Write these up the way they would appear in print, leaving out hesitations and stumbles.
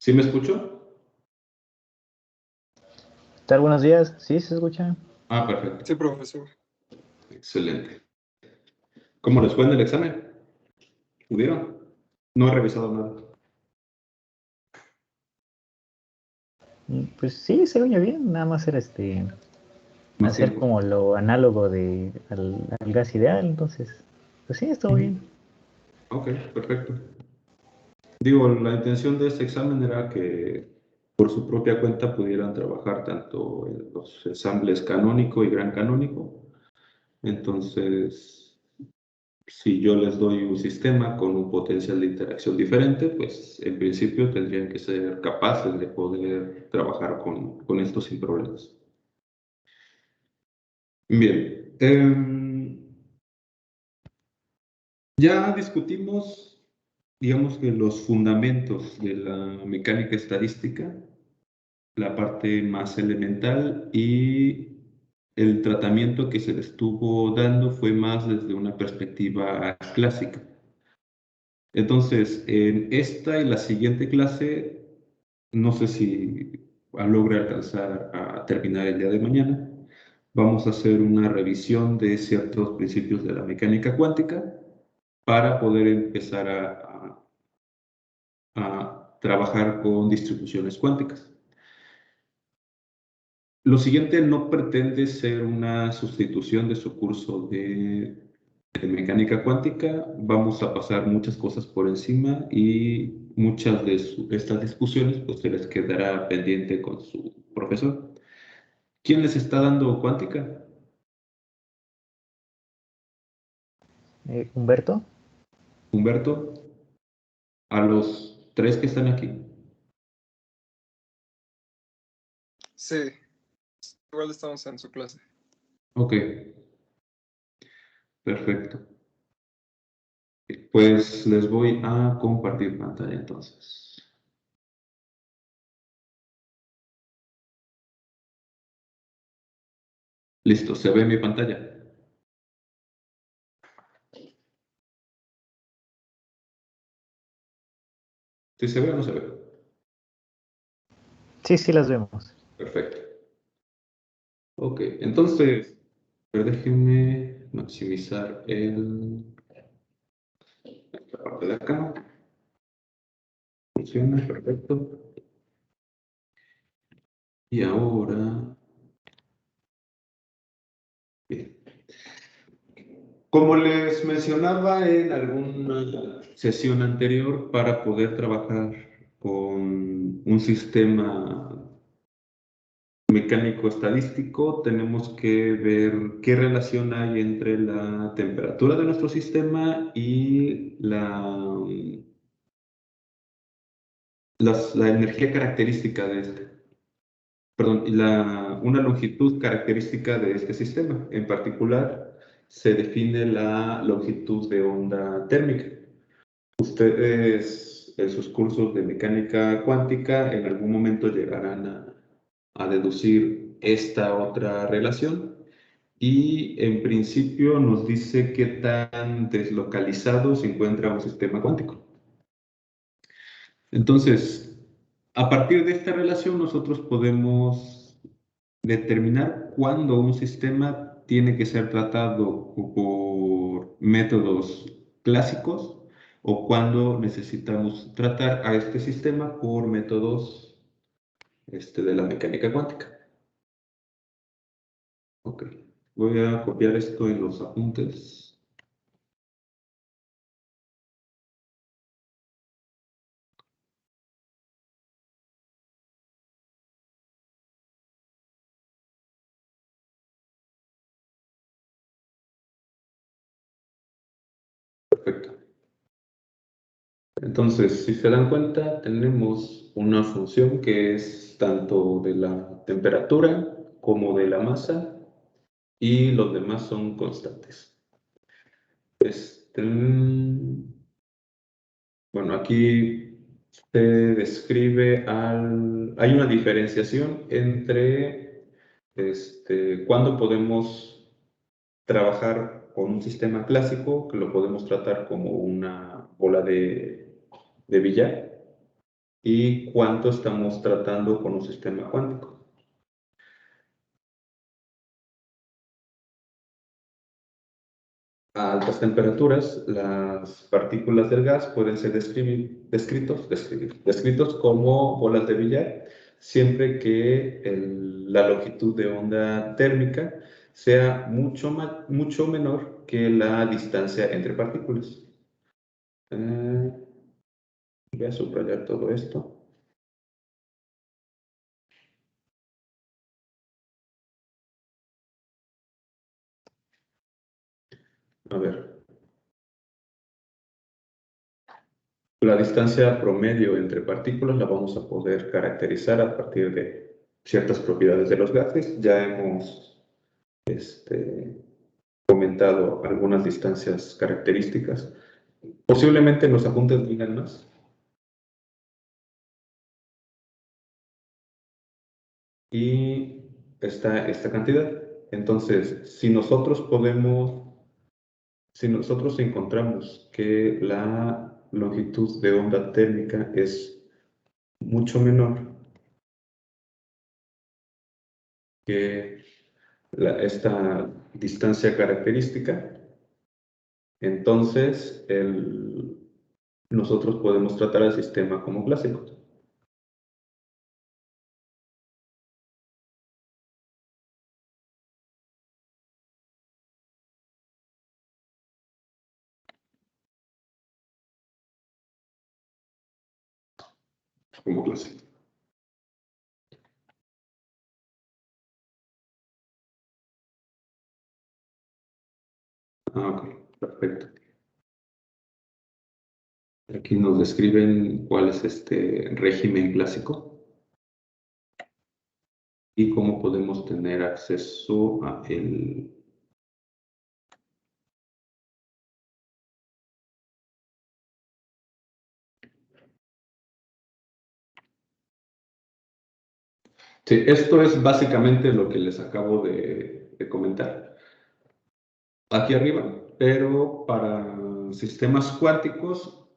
¿Sí me escucho? ¿Qué tal? Buenos días. ¿Sí se escucha? Ah, perfecto. Sí, profesor. Excelente. ¿Cómo les fue en el examen? ¿Pudieron? No he revisado nada. Pues sí, se oye bien. Nada más era Más hacer tiempo. como lo análogo al gas ideal. Entonces, pues sí, estuvo bien. Ok, perfecto. Digo, la intención de este examen era que por su propia cuenta pudieran trabajar tanto en los ensambles canónico y gran canónico. Entonces, si yo les doy un sistema con un potencial de interacción diferente, pues en principio tendrían que ser capaces de poder trabajar con esto sin problemas. Bien, ya discutimos, digamos que los fundamentos de la mecánica estadística, la parte más elemental, y el tratamiento que se le estuvo dando fue más desde una perspectiva clásica. Entonces, en esta y la siguiente clase, no sé si logre alcanzar a terminar el día de mañana, vamos a hacer una revisión de ciertos principios de la mecánica cuántica para poder empezar a trabajar con distribuciones cuánticas. Lo siguiente no pretende ser una sustitución de su curso de mecánica cuántica. Vamos a pasar muchas cosas por encima y muchas de estas discusiones pues se les quedará pendiente con su profesor. ¿Quién les está dando cuántica? Humberto. Humberto, a los tres que están aquí. Sí, igual estamos en su clase. Ok, perfecto. Pues les voy a compartir pantalla entonces. Listo, ¿se ve mi pantalla? ¿Sí se ve o no se ve? Sí, sí, las vemos. Perfecto. Ok, entonces, déjenme maximizar la parte de acá. Funciona, perfecto. Y ahora, bien. Como les mencionaba en alguna sesión anterior, para poder trabajar con un sistema mecánico estadístico, tenemos que ver qué relación hay entre la temperatura de nuestro sistema y la energía característica de este. Perdón, y una longitud característica de este sistema. En particular, se define la longitud de onda térmica. Ustedes en sus cursos de mecánica cuántica en algún momento llegarán a deducir esta otra relación y en principio nos dice qué tan deslocalizado se encuentra un sistema cuántico. Entonces, a partir de esta relación nosotros podemos determinar cuándo un sistema tiene que ser tratado por métodos clásicos o cuándo necesitamos tratar a este sistema por métodos de la mecánica cuántica. Ok, voy a copiar esto en los apuntes. Perfecto. Entonces, si se dan cuenta, tenemos una función que es tanto de la temperatura como de la masa y los demás son constantes. Bueno, aquí se describe hay una diferenciación entre cuándo podemos trabajar con un sistema clásico, que lo podemos tratar como una bola de billar, y cuánto estamos tratando con un sistema cuántico. A altas temperaturas, las partículas del gas pueden ser descritos como bolas de billar, siempre que la longitud de onda térmica sea mucho menor que la distancia entre partículas. Voy a subrayar todo esto. A ver. La distancia promedio entre partículas la vamos a poder caracterizar a partir de ciertas propiedades de los gases. Ya hemos comentado algunas distancias características. Posiblemente en los apuntes digan más. Y esta cantidad. Entonces, si nosotros encontramos que la longitud de onda térmica es mucho menor que esta distancia característica, entonces nosotros podemos tratar el sistema como clásico. Como clásico. Ok, perfecto. Aquí nos describen cuál es este régimen clásico y cómo podemos tener acceso a él. Sí, esto es básicamente lo que les acabo de comentar aquí arriba, pero para sistemas cuánticos,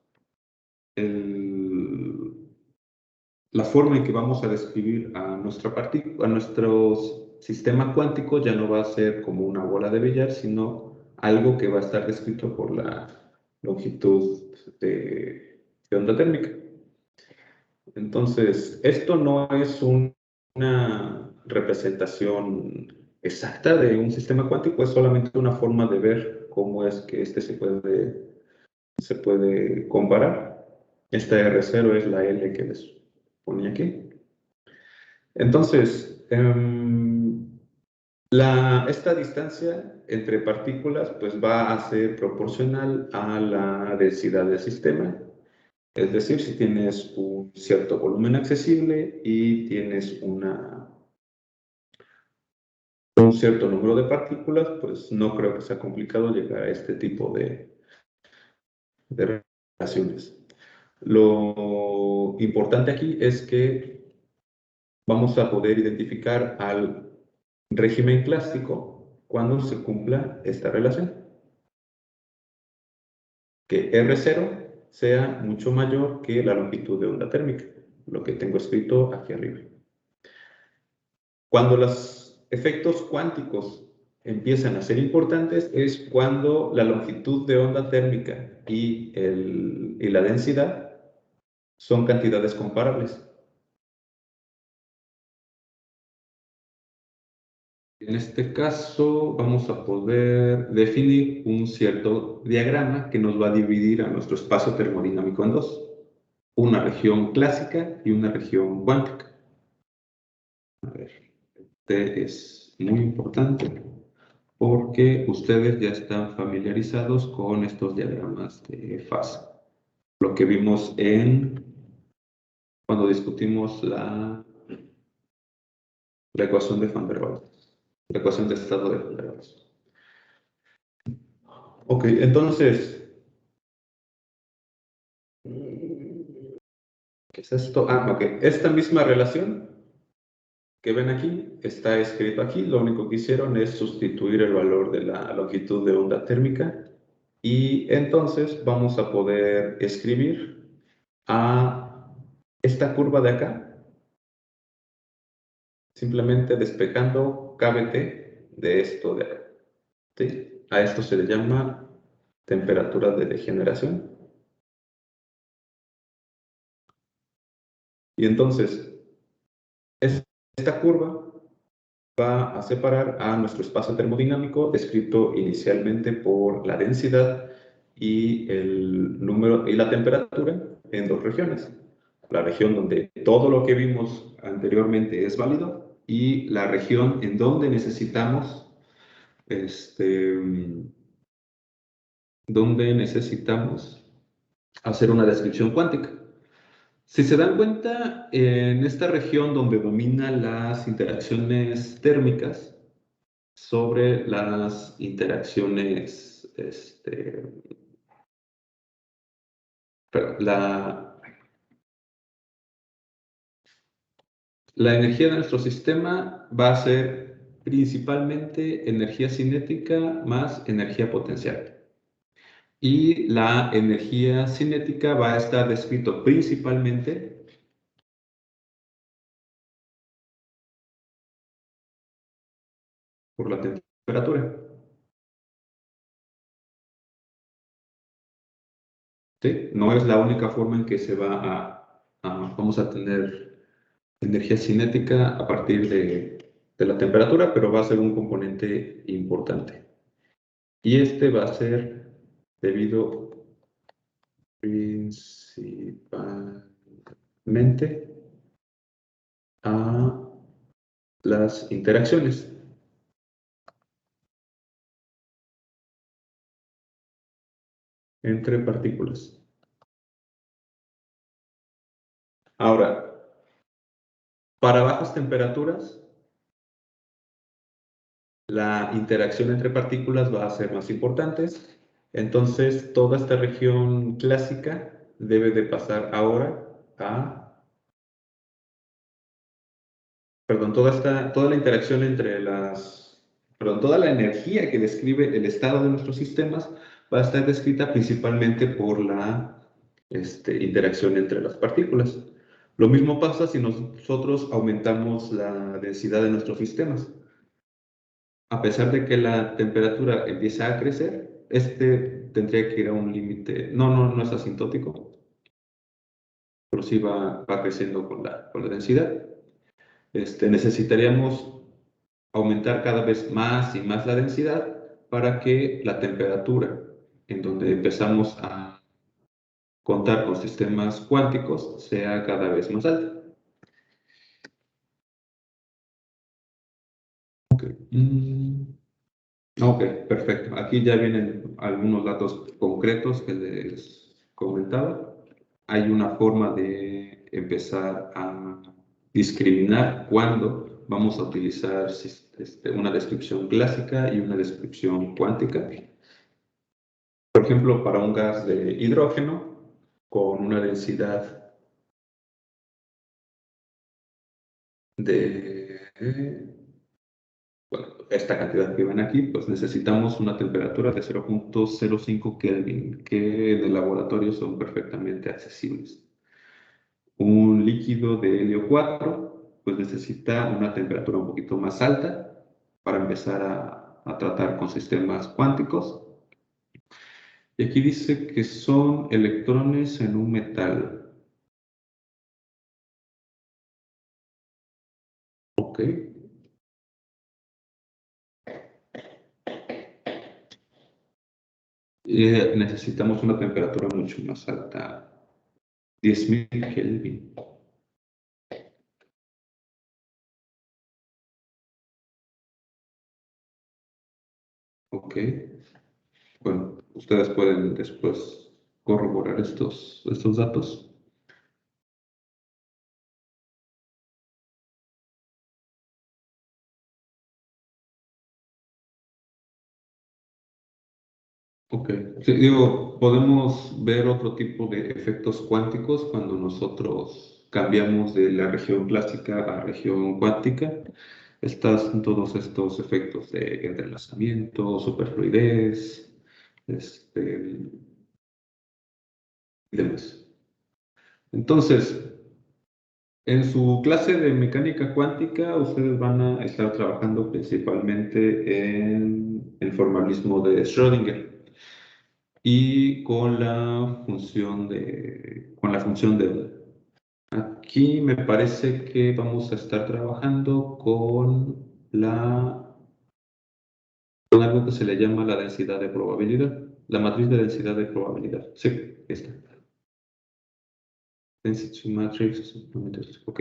la forma en que vamos a describir a nuestro sistema cuántico ya no va a ser como una bola de billar, sino algo que va a estar descrito por la longitud de onda térmica. Entonces, esto no es una representación exacta de un sistema cuántico, es solamente una forma de ver cómo es que se puede comparar. Esta R0 es la L que les ponía aquí. Entonces, esta distancia entre partículas pues va a ser proporcional a la densidad del sistema. Es decir, si tienes un cierto volumen accesible y tienes un cierto número de partículas, pues no creo que sea complicado llegar a este tipo de relaciones. Lo importante aquí es que vamos a poder identificar al régimen clásico cuando se cumpla esta relación. Que R0 sea mucho mayor que la longitud de onda térmica, lo que tengo escrito aquí arriba. Cuando los efectos cuánticos empiezan a ser importantes es cuando la longitud de onda térmica y la densidad son cantidades comparables. En este caso vamos a poder definir un cierto diagrama que nos va a dividir a nuestro espacio termodinámico en dos. Una región clásica y una región cuántica. A ver, este es muy importante porque ustedes ya están familiarizados con estos diagramas de fase. Lo que vimos cuando discutimos la ecuación de Van der Waals, la ecuación de estado de Van der Waals. Ok, entonces, ¿qué es esto? Ok, esta misma relación que ven aquí está escrito aquí. Lo único que hicieron es sustituir el valor de la longitud de onda térmica y entonces vamos a poder escribir a esta curva de acá, simplemente despejando KBT de esto de acá. ¿Sí? A esto se le llama temperatura de degeneración. Y entonces, esta curva va a separar a nuestro espacio termodinámico, descrito inicialmente por la densidad y el número y la temperatura en dos regiones. La región donde todo lo que vimos anteriormente es válido y la región en donde necesitamos hacer una descripción cuántica. Si se dan cuenta, en esta región donde dominan las interacciones térmicas sobre las interacciones, la energía de nuestro sistema va a ser principalmente energía cinética más energía potencial. Y la energía cinética va a estar descrito principalmente por la temperatura. ¿Sí? No es la única forma en que se vamos a tener energía cinética a partir de la temperatura, pero va a ser un componente importante. Y este va a ser debido principalmente a las interacciones. Entre partículas. Ahora, para bajas temperaturas, la interacción entre partículas va a ser más importante. Entonces, toda esta región clásica debe de pasar ahora perdón, toda la interacción entre toda la energía que describe el estado de nuestros sistemas va a estar descrita principalmente por la interacción entre las partículas. Lo mismo pasa si nosotros aumentamos la densidad de nuestros sistemas. A pesar de que la temperatura empieza a crecer, tendría que ir a un límite, no es asintótico, pero sí va creciendo con la densidad. Necesitaríamos aumentar cada vez más y más la densidad para que la temperatura en donde empezamos a contar con sistemas cuánticos sea cada vez más alta. Ok, perfecto. Aquí ya vienen algunos datos concretos que les comentaba. Hay una forma de empezar a discriminar cuándo vamos a utilizar una descripción clásica y una descripción cuántica. Por ejemplo, para un gas de hidrógeno con una densidad de, bueno, esta cantidad que ven aquí, pues necesitamos una temperatura de 0.05 Kelvin, que en el laboratorio son perfectamente accesibles. Un líquido de helio 4, pues necesita una temperatura un poquito más alta para empezar a tratar con sistemas cuánticos. Y aquí dice que son electrones en un metal. Ok. Necesitamos una temperatura mucho más alta, 10.000 Kelvin. Ok. Bueno, ustedes pueden después corroborar estos datos. Ok. Sí, digo, podemos ver otro tipo de efectos cuánticos cuando nosotros cambiamos de la región clásica a región cuántica. Están todos estos efectos de entrelazamiento, superfluidez, y demás. Entonces, En su clase de mecánica cuántica, ustedes van a estar trabajando principalmente en el formalismo de Schrödinger y con con la función de Euler. Aquí me parece que vamos a estar trabajando con algo que se le llama la densidad de probabilidad, la matriz de densidad de probabilidad. Sí, está. Density matrix. Ok.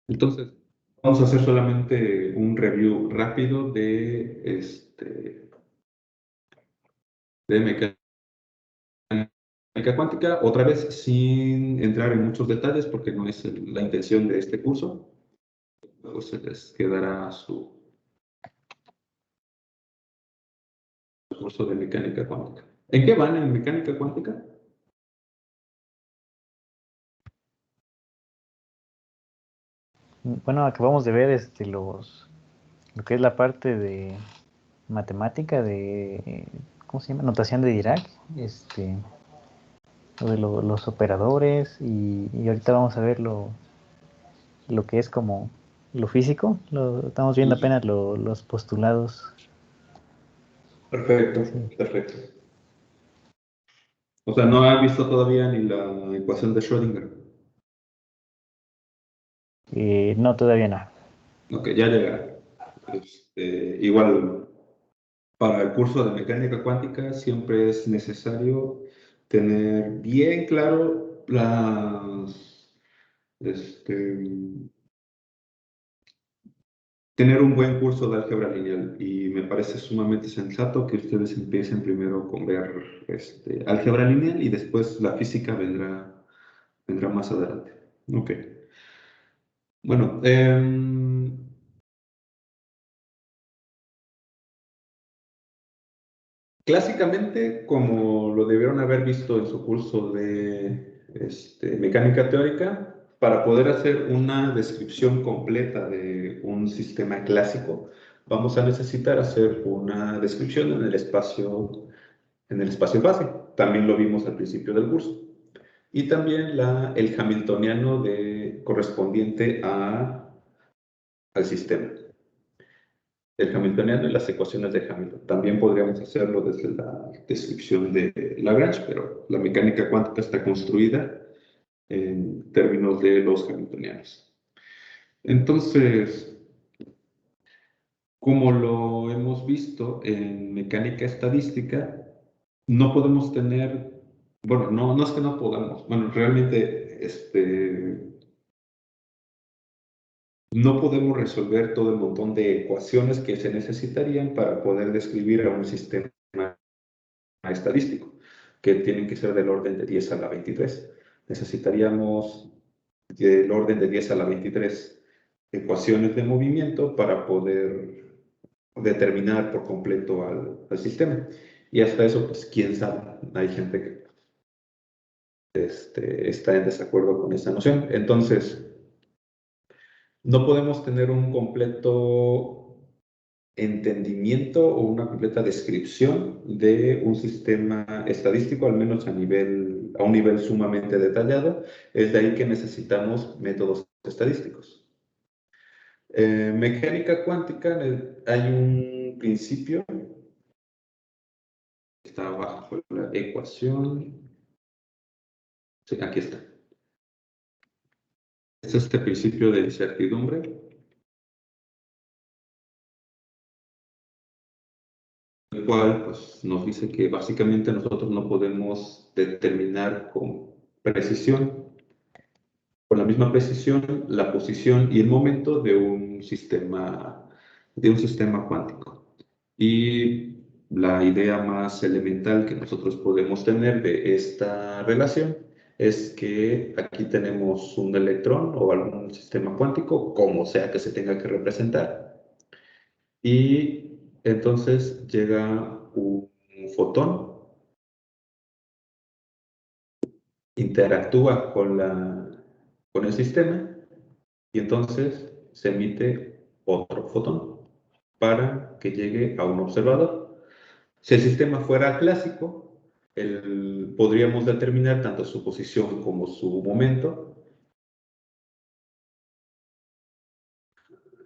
Entonces, vamos a hacer solamente un review rápido de mecánica cuántica, otra vez sin entrar en muchos detalles porque no es la intención de este curso. Luego se les quedará su curso de mecánica cuántica. ¿En qué van en mecánica cuántica? Bueno, acabamos de ver lo que es la parte de matemática de, ¿cómo se llama? Notación de Dirac, lo de los operadores y ahorita vamos a ver lo que es como lo físico, estamos viendo apenas los postulados. Perfecto, Sí. perfecto. O sea, no han visto todavía ni la ecuación de Schrödinger. No, todavía no. Ok, ya llegará. Igual, para el curso de mecánica cuántica siempre es necesario tener bien claro este, tener un buen curso de álgebra lineal y me parece sumamente sensato que ustedes empiecen primero con ver álgebra lineal y después la física vendrá más adelante. Ok. Bueno, clásicamente, como lo debieron haber visto en su curso de mecánica teórica, para poder hacer una descripción completa de un sistema clásico, vamos a necesitar hacer una descripción en el espacio base. También lo vimos al principio del curso. Y también el hamiltoniano correspondiente al sistema. El hamiltoniano y las ecuaciones de Hamilton. También podríamos hacerlo desde la descripción de Lagrange, pero la mecánica cuántica está construida en términos de los hamiltonianos. Entonces, como lo hemos visto en mecánica estadística, no podemos tener, bueno, no es que no podamos, bueno, realmente no podemos resolver todo el montón de ecuaciones que se necesitarían para poder describir a un sistema estadístico, que tienen que ser del orden de 10 a la 23. Necesitaríamos del orden de 10 a la 23 ecuaciones de movimiento para poder determinar por completo al sistema. Y hasta eso, pues, quién sabe. Hay gente que está en desacuerdo con esa noción. Entonces, no podemos tener un completo entendimiento o una completa descripción de un sistema estadístico, al menos a un nivel sumamente detallado. Es de ahí que necesitamos métodos estadísticos. Mecánica cuántica, hay un principio que está bajo la ecuación. Sí, aquí está. Es este principio de incertidumbre. El cual pues, nos dice que básicamente nosotros no podemos determinar con la misma precisión, la posición y el momento de un sistema cuántico. Y la idea más elemental que nosotros podemos tener de esta relación es que aquí tenemos un electrón o algún sistema cuántico, como sea que se tenga que representar, y entonces llega un fotón, interactúa con el sistema y entonces se emite otro fotón para que llegue a un observador. Si el sistema fuera clásico, podríamos determinar tanto su posición como su momento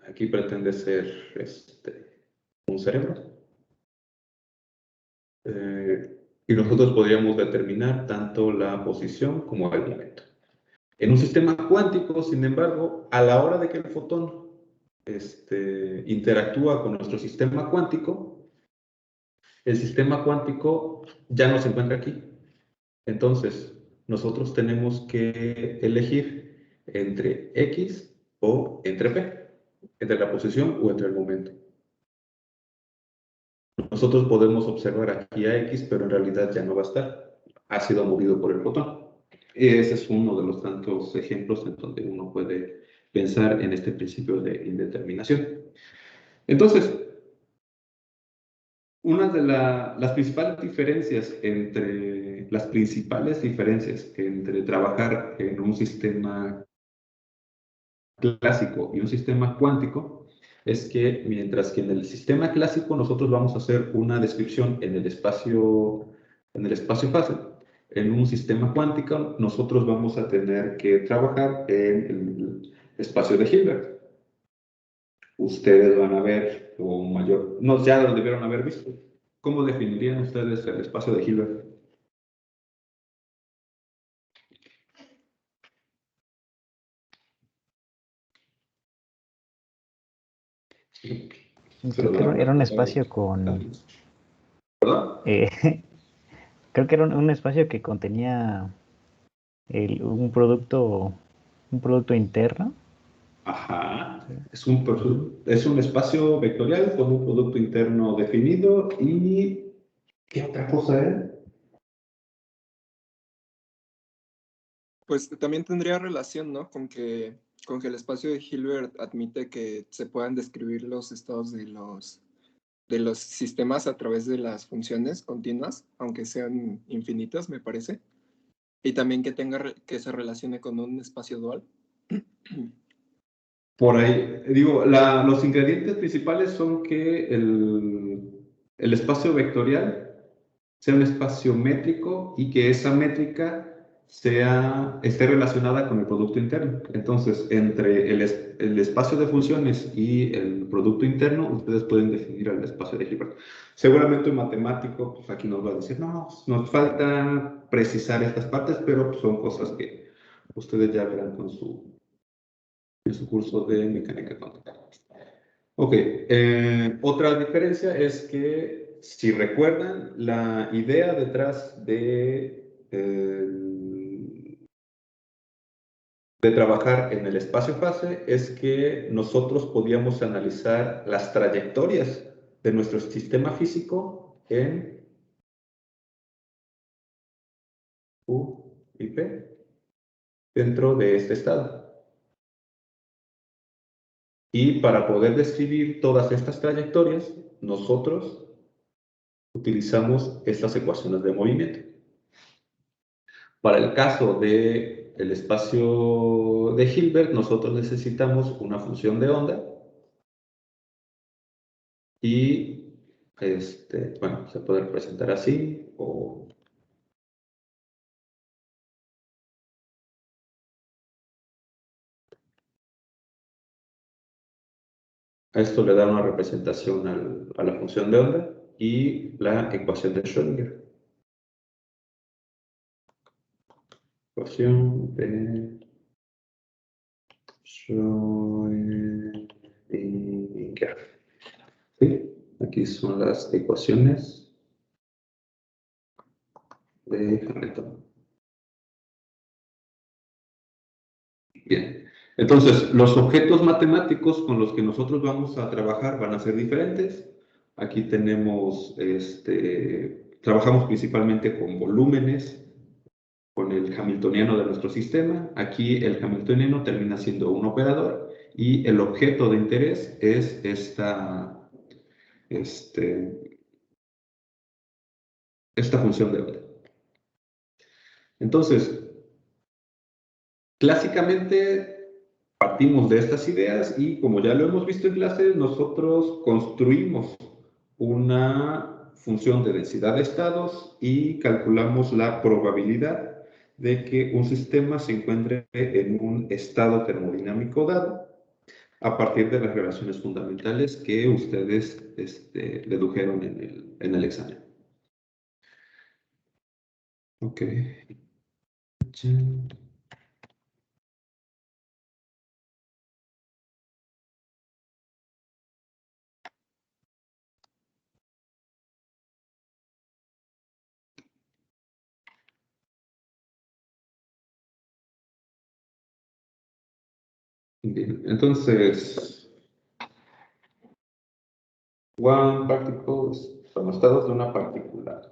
aquí pretende ser un cerebro. Y nosotros podríamos determinar tanto la posición como el momento. En un sistema cuántico, sin embargo, a la hora de que el fotón interactúa con nuestro sistema cuántico, el sistema cuántico ya no se encuentra aquí. Entonces, nosotros tenemos que elegir entre X o entre P, entre la posición o entre el momento. Nosotros podemos observar aquí a X, pero en realidad ya no va a estar. Ha sido movido por el fotón. Y ese es uno de los tantos ejemplos en donde uno puede pensar en este principio de indeterminación. Entonces, una de las principales diferencias entre trabajar en un sistema clásico y un sistema cuántico es que mientras que en el sistema clásico nosotros vamos a hacer una descripción en el espacio-fase, en un sistema cuántico nosotros vamos a tener que trabajar en el espacio de Hilbert. Ustedes van a ver, no, ya lo debieron haber visto. ¿Cómo definirían ustedes el espacio de Hilbert? Creo que era un espacio con... ¿Perdón? Creo que era un espacio que contenía un producto interno. Ajá. Es un espacio vectorial con un producto interno definido y... ¿Qué otra cosa era? Pues también tendría relación, ¿no? Con que el espacio de Hilbert admite que se puedan describir los estados de los sistemas a través de las funciones continuas, aunque sean infinitas, me parece. Y también que se relacione con un espacio dual. Por ahí, digo, los ingredientes principales son que el espacio vectorial sea un espacio métrico y que esa métrica esté relacionada con el producto interno. Entonces, entre el espacio de funciones y el producto interno, ustedes pueden definir el espacio de Hilbert. Seguramente un matemático, pues aquí nos va a decir, no, nos falta precisar estas partes, pero pues, son cosas que ustedes ya verán en su curso de mecánica cuántica. Ok, otra diferencia es que, si recuerdan, la idea detrás de trabajar en el espacio-fase es que nosotros podíamos analizar las trayectorias de nuestro sistema físico en U y P dentro de este estado. Y para poder describir todas estas trayectorias, nosotros utilizamos estas ecuaciones de movimiento. Para el caso del espacio de Hilbert, nosotros necesitamos una función de onda y, bueno, se puede representar así o... A esto le da una representación a la función de onda y la ecuación de Schrödinger. Ecuación de Schrödinger. ¿Sí? Aquí son las ecuaciones de Hamilton. Bien. Entonces, los objetos matemáticos con los que nosotros vamos a trabajar van a ser diferentes. Aquí tenemos, trabajamos principalmente con volúmenes, con el hamiltoniano de nuestro sistema. Aquí el hamiltoniano termina siendo un operador y el objeto de interés es esta función de onda. Entonces, clásicamente partimos de estas ideas y, como ya lo hemos visto en clase, nosotros construimos una función de densidad de estados y calculamos la probabilidad de que un sistema se encuentre en un estado termodinámico dado a partir de las relaciones fundamentales que ustedes dedujeron en el examen. Ok. Bien, entonces, one particles son los estados de una partícula.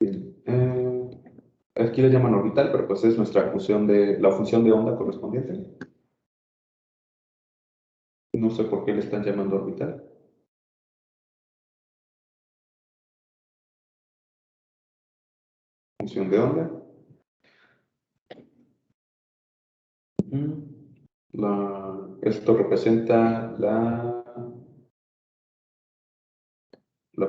Bien, aquí le llaman orbital, pero pues es nuestra función la función de onda correspondiente. No sé por qué le están llamando orbital. Función de onda. Esto representa la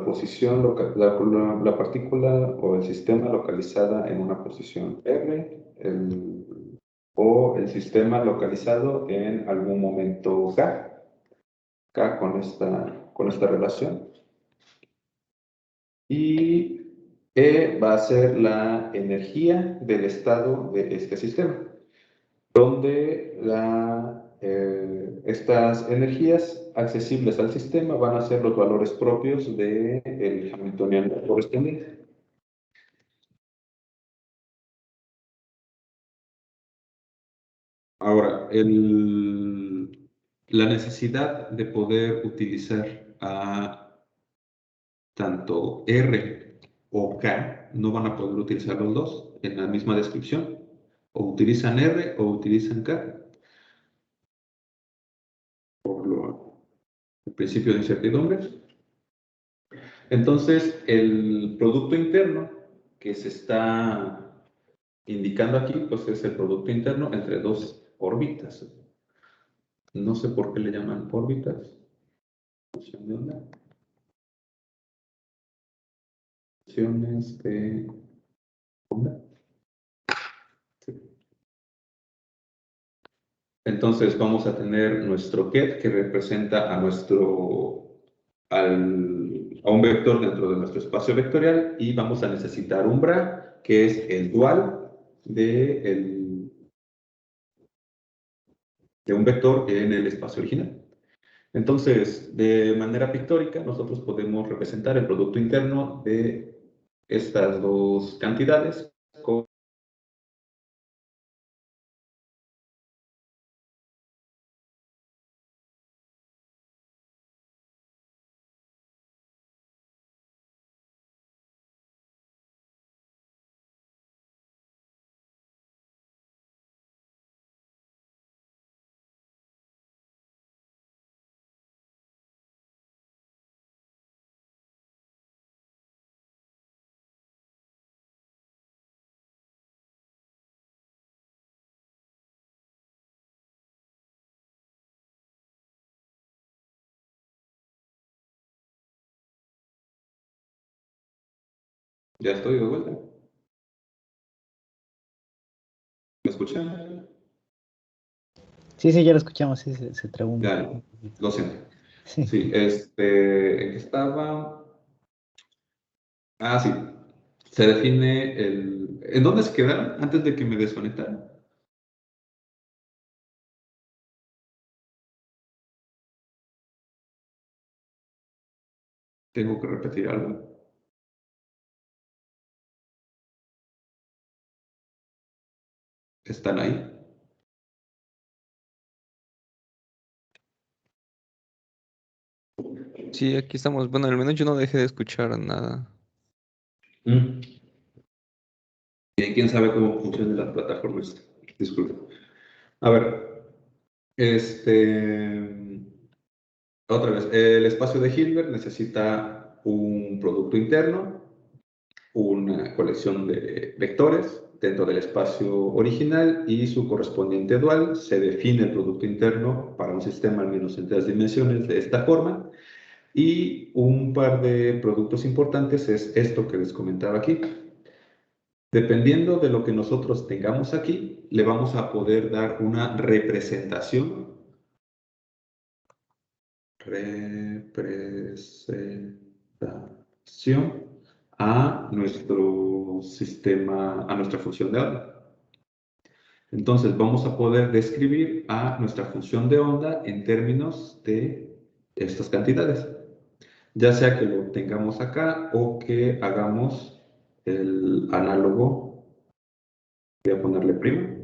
posición, la partícula o el sistema localizada en una posición R, o el sistema localizado en algún momento K con esta relación. Y E va a ser la energía del estado de este sistema, donde estas energías accesibles al sistema van a ser los valores propios del Hamiltoniano correspondiente. Ahora, la necesidad de poder utilizar tanto R o K, no van a poder utilizar los dos en la misma descripción. O utilizan R o utilizan K. El principio de incertidumbre. Entonces, el producto interno que se está indicando aquí, pues es el producto interno entre dos órbitas. No sé por qué le llaman órbitas. Función de onda. Funciones de onda. Sí. Entonces, vamos a tener nuestro ket que representa a un vector dentro de nuestro espacio vectorial, y vamos a necesitar un bra, que es el dual de un vector en el espacio original. Entonces, de manera pictórica, nosotros podemos representar el producto interno de estas dos cantidades con ya estoy de vuelta. ¿Me escuchan? Sí, ya lo escuchamos, sí, se trabó un Ya, poco. lo siento. Sí. Sí, ¿en qué estaba? Ah, sí. Se define ¿En dónde se quedaron antes de que me desconectaran? Tengo que repetir algo. ¿Están ahí? Sí, aquí estamos. Bueno, al menos yo no dejé de escuchar nada. ¿Quién sabe cómo funcionan las plataformas? Disculpe. A ver, otra vez, el espacio de Hilbert necesita un producto interno, una colección de vectores dentro del espacio original y su correspondiente dual. Se define el producto interno para un sistema al menos en 3 dimensiones de esta forma. Y un par de productos importantes es esto que les comentaba aquí. Dependiendo de lo que nosotros tengamos aquí, le vamos a poder dar una representación. A nuestro sistema, a nuestra función de onda. Entonces vamos a poder describir a nuestra función de onda en términos de estas cantidades. Ya sea que lo tengamos acá o que hagamos el análogo. Voy a ponerle prima.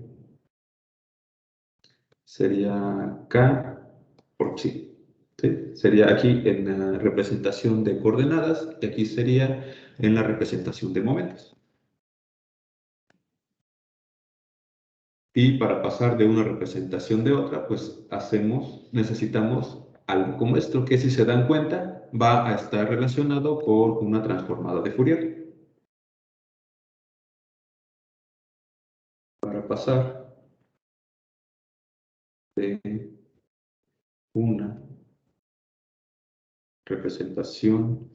Sería K por chi. ¿Sí? Sería aquí en la representación de coordenadas y aquí sería en la representación de momentos. Y para pasar de una representación de otra, pues necesitamos algo como esto, que si se dan cuenta, va a estar relacionado con una transformada de Fourier. Para pasar de una representación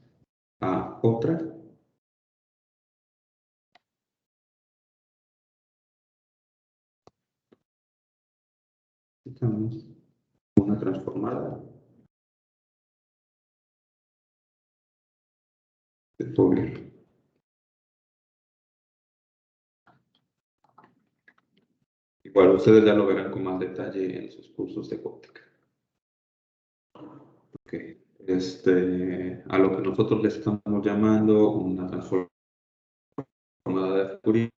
a otra, necesitamos una transformada de Fourier. Igual ustedes ya lo verán con más detalle en sus cursos de óptica. Okay. A lo que nosotros le estamos llamando una transformada de Fourier,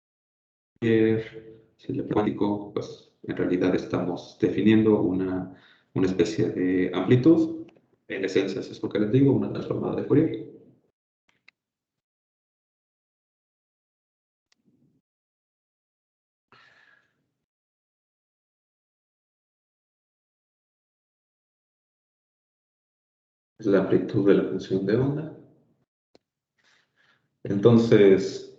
si le platico, pues en realidad estamos definiendo una especie de amplitud. En esencia, es lo que les digo, una transformada de Fourier. Es la amplitud de la función de onda. Entonces,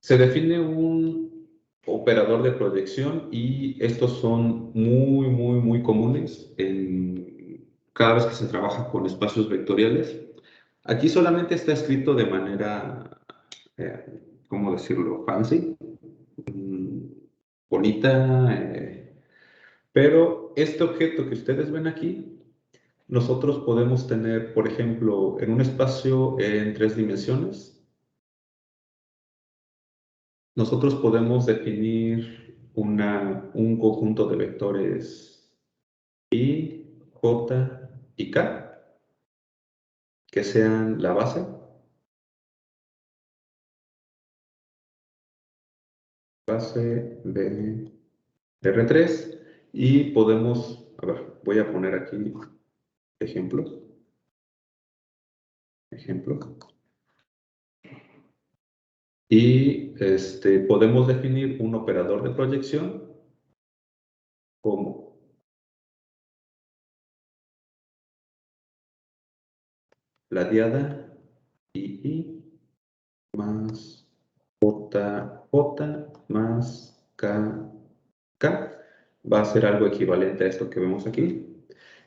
se define un operador de proyección y estos son muy comunes cada vez que se trabaja con espacios vectoriales. Aquí solamente está escrito de manera, ¿cómo decirlo? Fancy, bonita, pero este objeto que ustedes ven aquí, nosotros podemos tener, por ejemplo, en un espacio en 3 dimensiones, nosotros podemos definir un conjunto de vectores I, J y K, que sean la base. Base de R3 y podemos, a ver, voy a poner aquí ejemplo. Y podemos definir un operador de proyección como la diada II más JJ más KK. Va a ser algo equivalente a esto que vemos aquí.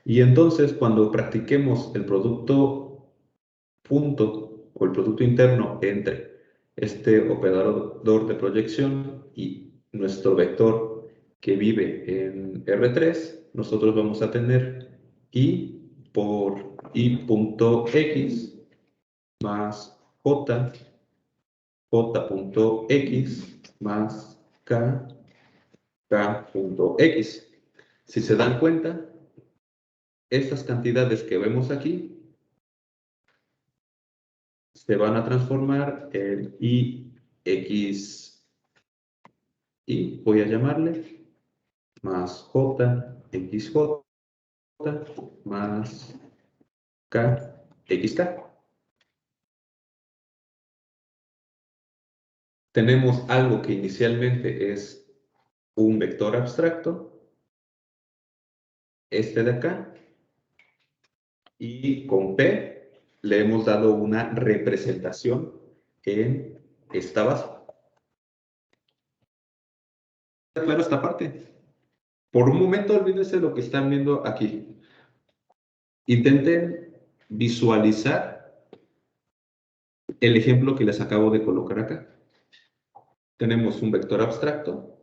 Y entonces, cuando practiquemos el producto punto o el producto interno entre este operador de proyección y nuestro vector que vive en R3, nosotros vamos a tener I por I punto X más J, J punto X más K, K punto X. Si se dan cuenta, estas cantidades que vemos aquí se van a transformar en IX, y voy a llamarle, más JXJ más KXK. Tenemos algo que inicialmente es un vector abstracto, este de acá, y con P le hemos dado una representación en esta base. Claro, esta parte. Por un momento olvídense lo que están viendo aquí. Intenten visualizar el ejemplo que les acabo de colocar acá. tenemos un vector abstracto.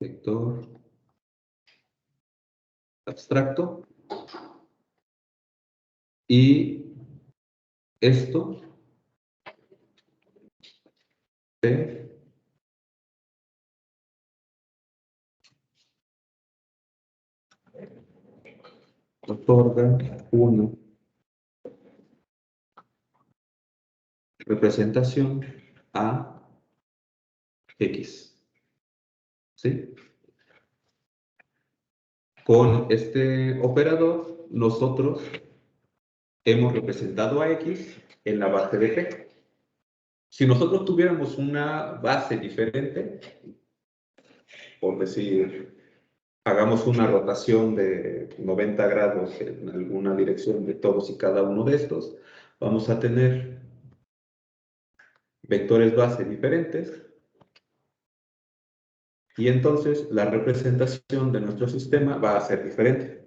Vector abstracto. Y esto se otorga una representación a X. ¿Sí? Con este operador, nosotros hemos representado a X en la base de P. Si nosotros tuviéramos una base diferente, por decir, hagamos una rotación de 90 grados en alguna dirección de todos y cada uno de estos, vamos a tener vectores base diferentes y entonces la representación de nuestro sistema va a ser diferente.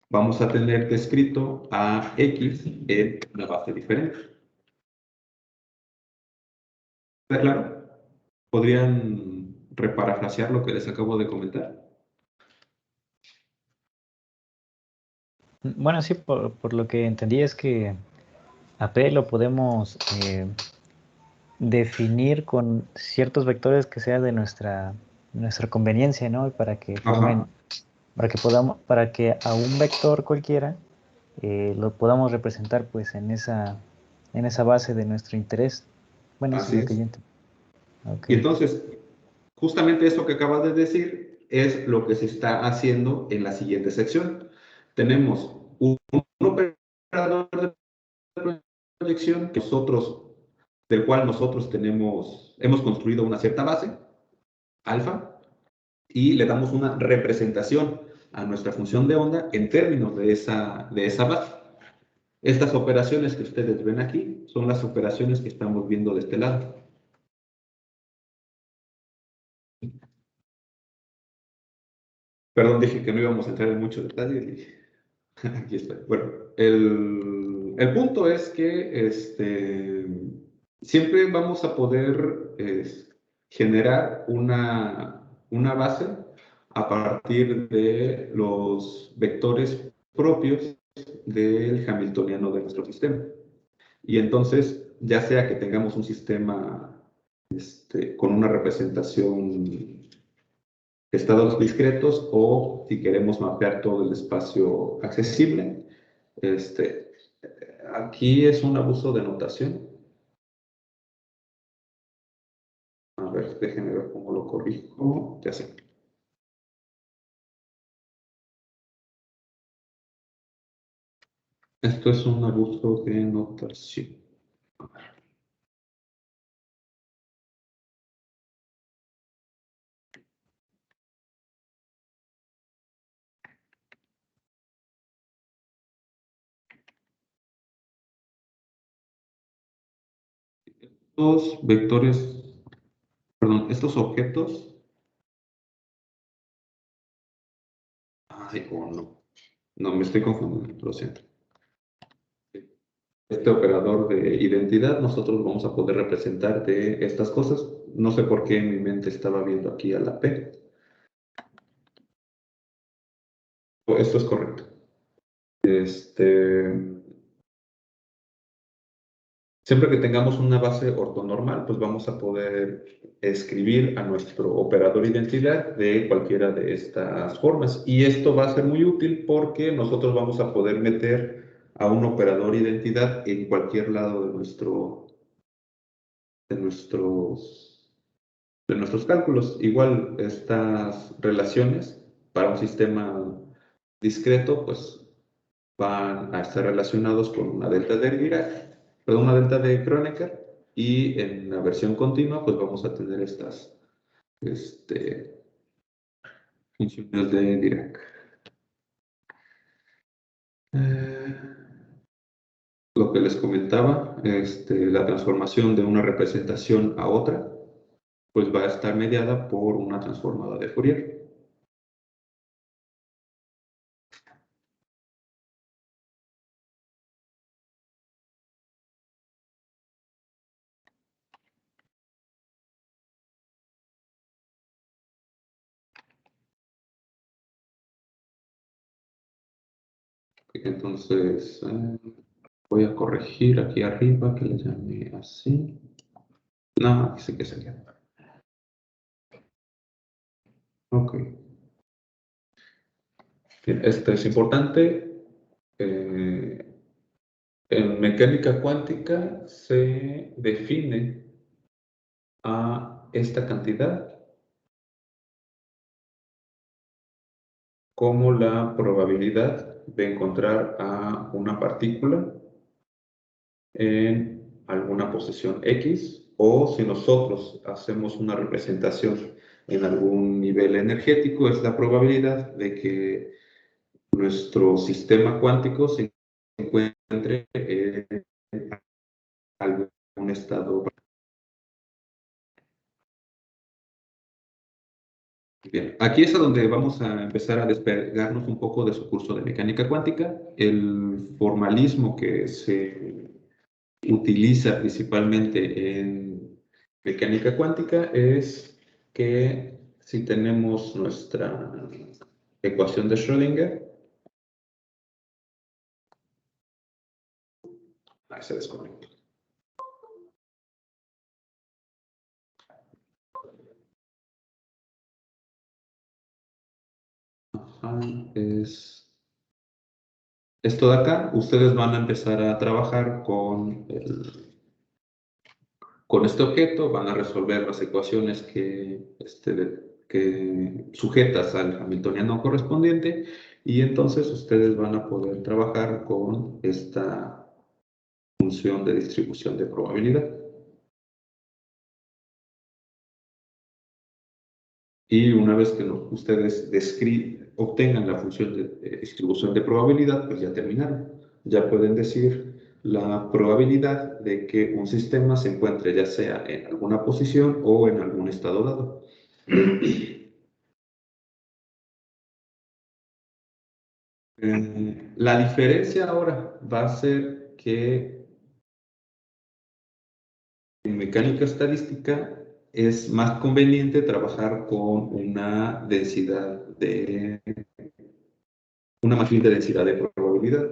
Vamos a tener descrito a X en una base diferente. ¿Está claro? ¿Podrían reparafrasear lo que les acabo de comentar? Bueno, sí, por lo que entendí es que a P lo podemos definir con ciertos vectores que sea de nuestra conveniencia, ¿no? Para que formen, para que a un vector cualquiera lo podamos representar pues en esa base de nuestro interés. Bueno, eso Así es lo que es. yo entiendo. Y Okay. entonces, justamente eso que acabas de decir es lo que se está haciendo en la siguiente sección. Tenemos un operador de proyección que del cual nosotros hemos construido una cierta base, alfa, y le damos una representación a nuestra función de onda en términos de esa base. Estas operaciones que ustedes ven aquí son las operaciones que estamos viendo de este lado. Perdón, dije que no íbamos a entrar en mucho detalle. Aquí está. Bueno, el punto es que siempre vamos a poder generar una base a partir de los vectores propios del hamiltoniano de nuestro sistema. Y entonces, ya sea que tengamos un sistema con una representación estados discretos o si queremos mapear todo el espacio accesible. Aquí es un abuso de notación. A ver, déjenme ver cómo lo corrijo. Ya sé. Esto es un abuso de notación. Estos vectores, perdón, estos objetos. Ay, oh, no. No, me estoy confundiendo, lo siento. Este operador de identidad, nosotros vamos a poder representar de estas cosas. No sé por qué en mi mente estaba viendo aquí a la P. Esto es correcto. Siempre que tengamos una base ortonormal, pues vamos a poder escribir a nuestro operador identidad de cualquiera de estas formas. Y esto va a ser muy útil porque nosotros vamos a poder meter a un operador identidad en cualquier lado de nuestros cálculos. Igual estas relaciones para un sistema discreto, pues van a estar relacionados con una delta de Dirac, perdón, una delta de Kronecker, y en la versión continua, pues vamos a tener estas funciones de Dirac. Lo que les comentaba, la transformación de una representación a otra, pues va a estar mediada por una transformada de Fourier. Entonces, voy a corregir aquí arriba que le llame así. No, aquí sí que sería. Ok. Bien, esto es importante. En mecánica cuántica se define a esta cantidad como la probabilidad de encontrar a una partícula en alguna posición X, o si nosotros hacemos una representación en algún nivel energético, es la probabilidad de que nuestro sistema cuántico se encuentre en algún estado. Bien, aquí es a donde vamos a empezar a despegarnos un poco de su curso de mecánica cuántica. El formalismo que se utiliza principalmente en mecánica cuántica es que si tenemos nuestra ecuación de Schrödinger, ahí se desconecta. Ajá, es esto de acá. Ustedes van a empezar a trabajar con este objeto, van a resolver las ecuaciones que sujetas al hamiltoniano correspondiente, y entonces ustedes van a poder trabajar con esta función de distribución de probabilidad. Y una vez que ustedes obtengan la función de distribución de probabilidad, pues ya terminaron. Ya pueden decir la probabilidad de que un sistema se encuentre ya sea en alguna posición o en algún estado dado. La diferencia ahora va a ser que en mecánica estadística es más conveniente trabajar con una matriz de densidad de probabilidad.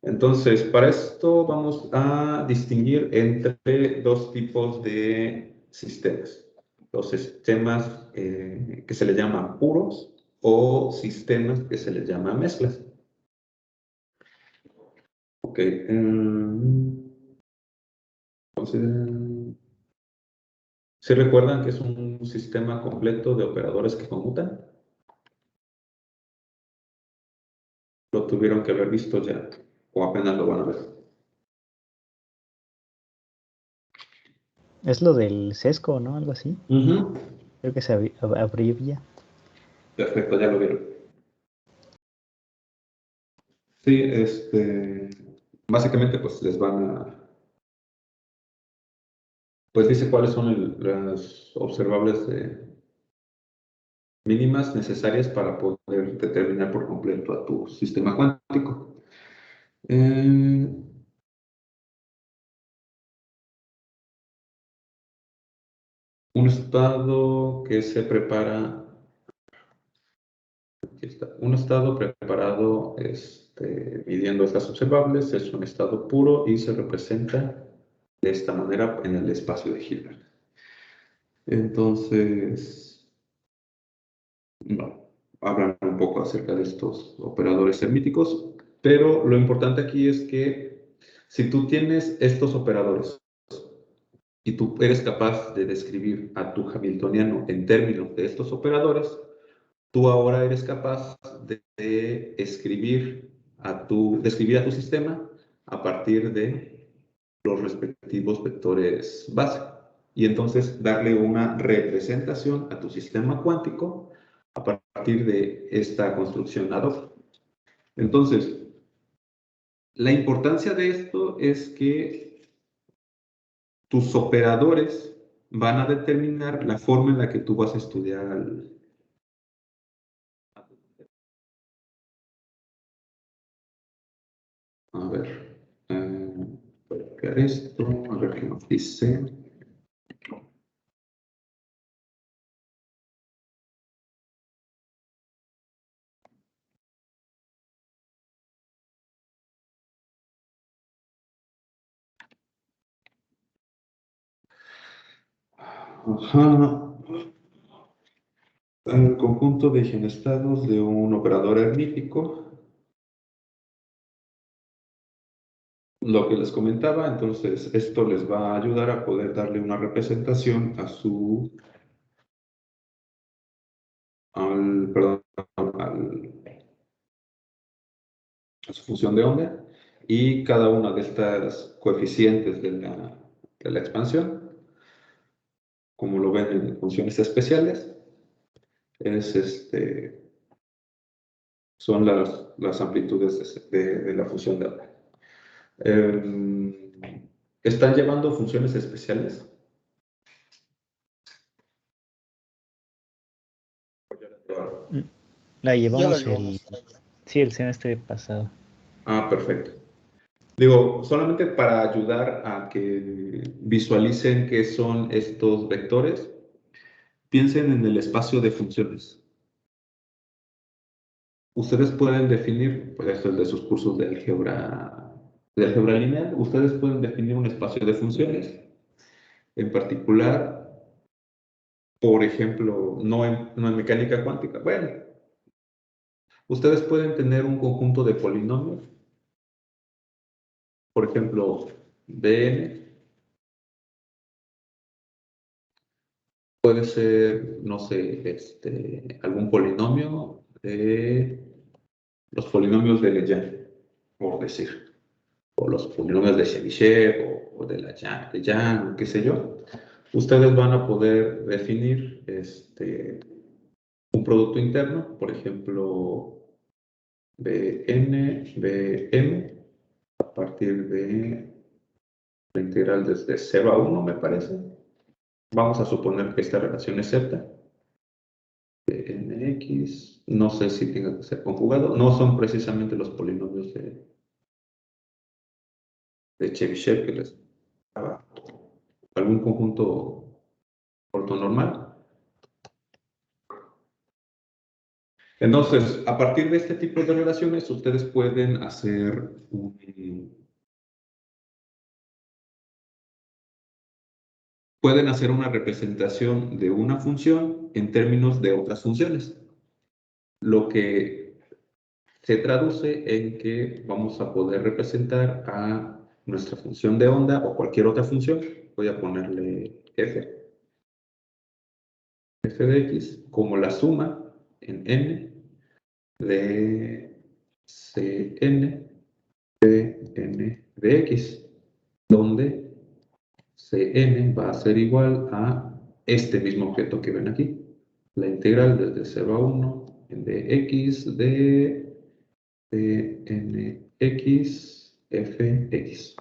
Entonces, para esto vamos a distinguir entre dos tipos de sistemas. Los sistemas que se les llaman puros, o sistemas que se les llama mezclas. Ok. ¿Se recuerdan que es un sistema completo de operadores que conmutan? Lo tuvieron que haber visto ya, o apenas lo van a ver. Es lo del sesgo, ¿no? Algo así. Creo que se abrevia. Perfecto, ya lo vieron. Sí, básicamente pues les van a, pues dice cuáles son las observables mínimas necesarias para poder determinar por completo a tu sistema cuántico. Un estado que se prepara, aquí está, un estado preparado midiendo estas observables es un estado puro y se representa de esta manera en el espacio de Hilbert. Entonces, no, hablan un poco acerca de estos operadores hermíticos, pero lo importante aquí es que si tú tienes estos operadores y tú eres capaz de describir a tu hamiltoniano en términos de estos operadores, tú ahora eres capaz de describir a tu sistema a partir de los respectivos vectores base, y entonces darle una representación a tu sistema cuántico a partir de esta construcción ad hoc. Entonces, la importancia de esto es que tus operadores van a determinar la forma en la que tú vas a estudiar a ver, voy a crear esto, a ver qué nos dice. Ajá. El conjunto de eigenestados de un operador aritmético. Lo que les comentaba, entonces, esto les va a ayudar a poder darle una representación a su, perdón, a su función de onda, y cada una de estas coeficientes de la expansión, como lo ven en funciones especiales, son las amplitudes de la función de onda. ¿Están llevando funciones especiales? La Ya la llevamos llevamos. sí, el semestre pasado. Ah, perfecto. Digo, solamente para ayudar a que visualicen qué son estos vectores, piensen en el espacio de funciones. Ustedes pueden definir, pues esto es de sus cursos de álgebra lineal, ustedes pueden definir un espacio de funciones. En particular, por ejemplo, no en mecánica cuántica. Bueno, ustedes pueden tener un conjunto de polinomios, por ejemplo, Bn. Puede ser, no sé, algún polinomio de los polinomios de Legendre, por decir, o los polinomios de Chebyshev o de Yang, qué sé yo. Ustedes van a poder definir un producto interno, por ejemplo, Bm, a partir de la integral desde 0 a 1, me parece. Vamos a suponer que esta relación es z. Nx, no sé si tenga que ser conjugado, no son precisamente los polinomios de Chebyshev que les daba, algún conjunto ortonormal. Entonces, a partir de este tipo de relaciones, ustedes pueden hacer una representación de una función en términos de otras funciones, lo que se traduce en que vamos a poder representar a nuestra función de onda o cualquier otra función. Voy a ponerle f de x como la suma en n de Cn de n de x, donde Cn va a ser igual a este mismo objeto que ven aquí, la integral desde 0 a 1 en dx de nx fx.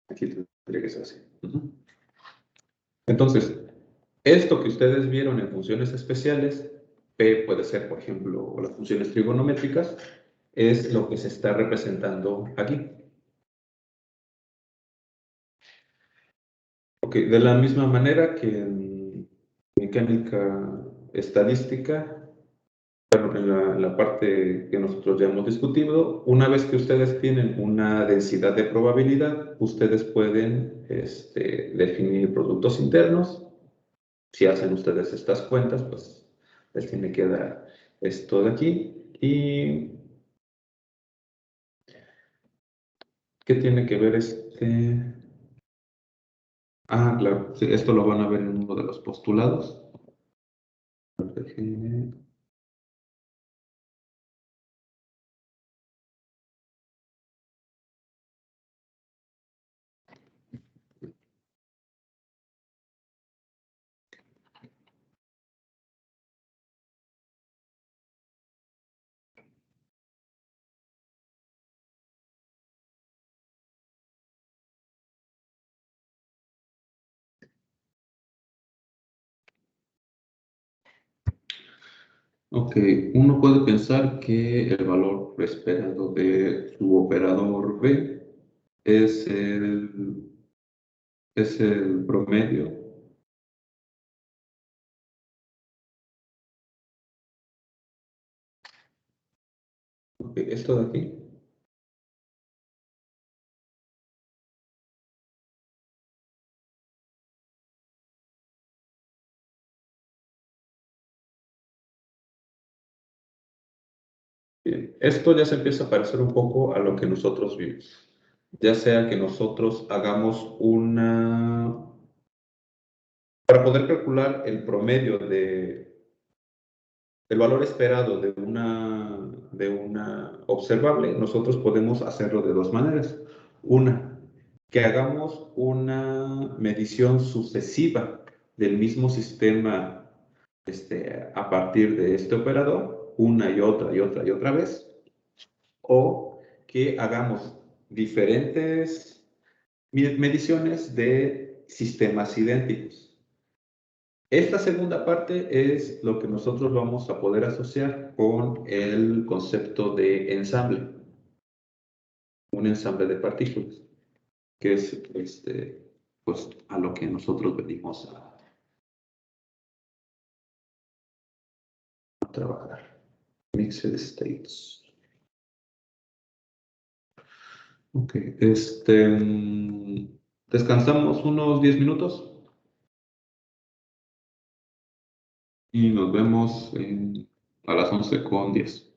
Aquí tendría que ser así. Entonces, esto que ustedes vieron en funciones especiales, P puede ser, por ejemplo, las funciones trigonométricas, es lo que se está representando aquí. Ok, de la misma manera que en mecánica estadística, en la parte que nosotros ya hemos discutido, una vez que ustedes tienen una densidad de probabilidad, ustedes pueden definir productos internos. Si hacen ustedes estas cuentas, pues les tiene que dar esto de aquí. ¿Y qué tiene que ver Ah, claro, sí, esto lo van a ver en uno de los postulados. Ok, uno puede pensar que el valor esperado de su operador B es el promedio. Ok, esto de aquí. Bien, esto ya se empieza a parecer un poco a lo que nosotros vimos. Ya sea que nosotros hagamos para poder calcular el promedio el valor esperado de una observable, nosotros podemos hacerlo de dos maneras. Una, que hagamos una medición sucesiva del mismo sistema a partir de este operador, una y otra y otra y otra vez, o que hagamos diferentes mediciones de sistemas idénticos. Esta segunda parte es lo que nosotros vamos a poder asociar con el concepto de ensamble, un ensamble de partículas, que es pues, a lo que nosotros venimos a trabajar. Mixed states. Ok, descansamos unos 10 minutos y nos vemos a las 11:10.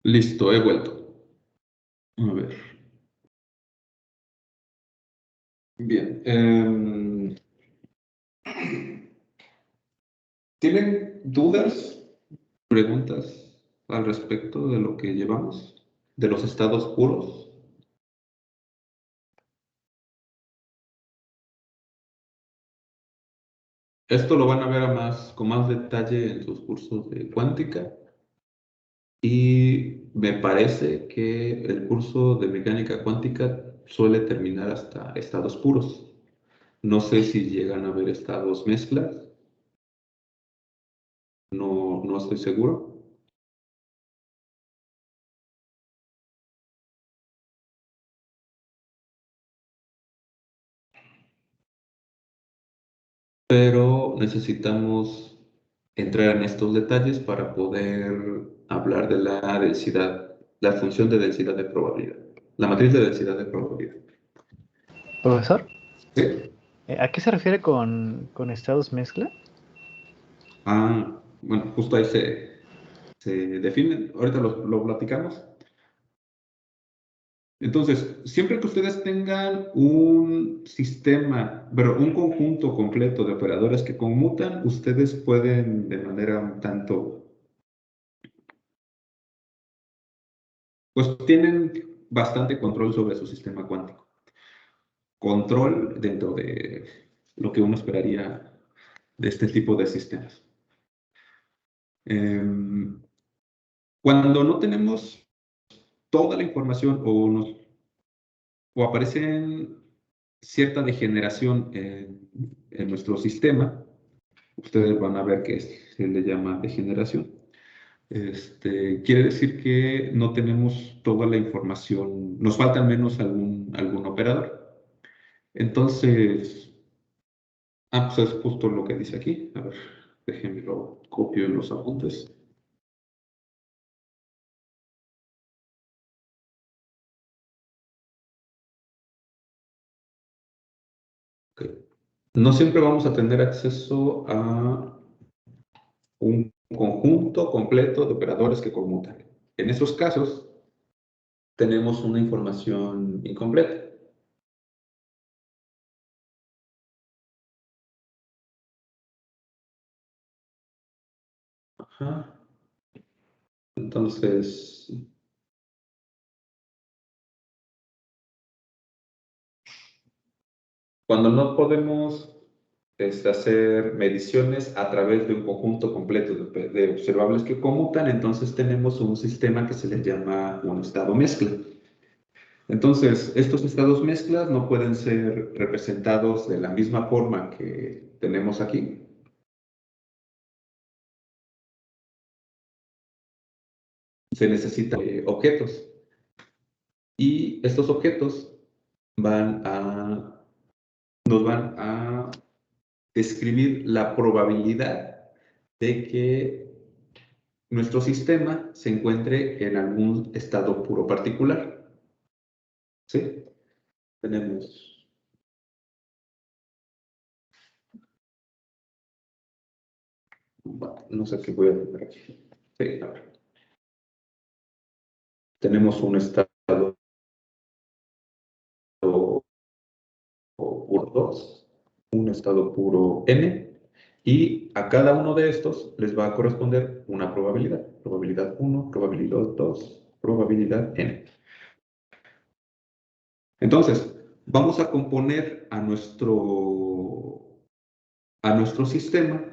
Listo, he vuelto. A ver. Bien. ¿Tienen dudas, preguntas al respecto de lo que llevamos? ¿De los estados puros? Esto lo van a ver con más detalle en sus cursos de cuántica. Y me parece que el curso de mecánica cuántica suele terminar hasta estados puros. No sé si llegan a ver estados mezclas, no estoy seguro. Pero necesitamos entrar en estos detalles para poder hablar de la densidad, la función de densidad de probabilidad, la matriz de densidad de probabilidad. Profesor, ¿Sí? ¿a qué se refiere con estados mezcla? Bueno, justo ahí se definen, ahorita lo platicamos. Entonces, siempre que ustedes tengan un sistema, pero un conjunto completo de operadores que conmutan, ustedes pueden de manera un tanto, pues tienen bastante control sobre su sistema cuántico. Control dentro de lo que uno esperaría de este tipo de sistemas. Cuando no tenemos toda la información o aparecen cierta degeneración en nuestro sistema, ustedes van a ver que se le llama degeneración. Quiere decir que no tenemos toda la información, nos falta al menos algún operador. Entonces, pues es justo lo que dice aquí. A ver, déjenme lo copio en los apuntes. Okay. No siempre vamos a tener acceso a un conjunto completo de operadores que conmutan. En esos casos, tenemos una información incompleta. Ajá. Entonces, cuando no podemos hacer mediciones a través de un conjunto completo de observables que conmutan, entonces tenemos un sistema que se le llama un estado mezcla. Entonces, estos estados mezclas no pueden ser representados de la misma forma que tenemos aquí. Se necesitan objetos. Y estos objetos nos van a describir la probabilidad de que nuestro sistema se encuentre en algún estado puro particular. ¿Sí? Tenemos. No sé qué voy a poner aquí. Sí, a ver. Tenemos un estado puro 2, un estado puro n, y a cada uno de estos les va a corresponder una probabilidad. Probabilidad 1, probabilidad 2, probabilidad n. Entonces, vamos a componer a nuestro sistema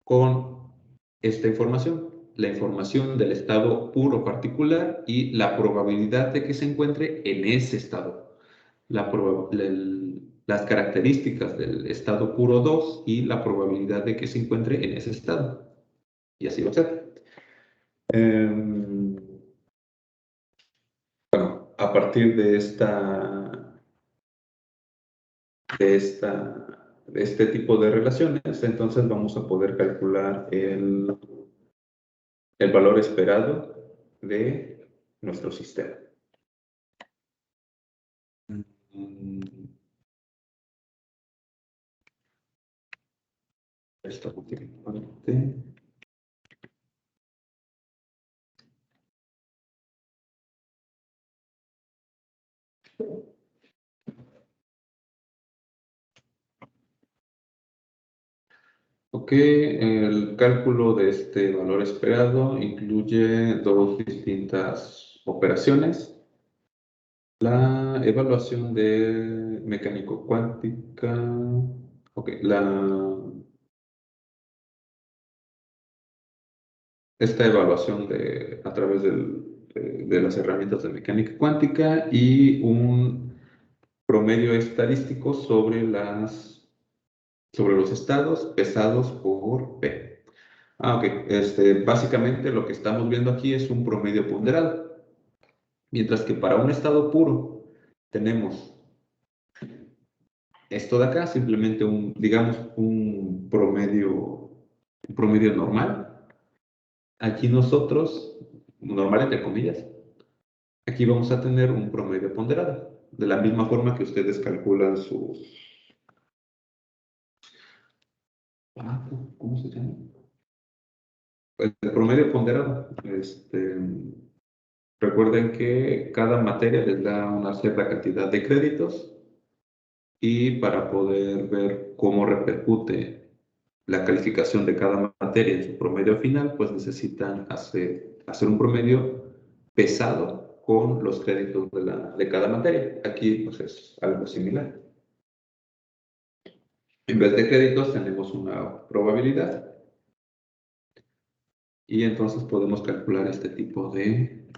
con esta información, la información del estado puro particular y la probabilidad de que se encuentre en ese estado, las características del estado puro 2 y la probabilidad de que se encuentre en ese estado. Y así va a ser. Bueno, a partir de este tipo de relaciones, entonces vamos a poder calcular el valor esperado de nuestro sistema. Esta última parte. Ok, el cálculo de este valor esperado incluye dos distintas operaciones. La evaluación de mecánico cuántica, ok, esta evaluación a través de las herramientas de mecánica cuántica y un promedio estadístico sobre los estados pesados por P. Ok, básicamente lo que estamos viendo aquí es un promedio ponderado, mientras que para un estado puro tenemos esto de acá, simplemente digamos, un promedio normal. Aquí nosotros, normal entre comillas, aquí vamos a tener un promedio ponderado, de la misma forma que ustedes calculan ¿cómo se llama? El promedio ponderado. Recuerden que cada materia les da una cierta cantidad de créditos y para poder ver cómo repercute la calificación de cada materia en su promedio final, pues necesitan hacer un promedio pesado con los créditos de cada materia. Aquí pues es algo similar. En vez de créditos tenemos una probabilidad y entonces podemos calcular este tipo de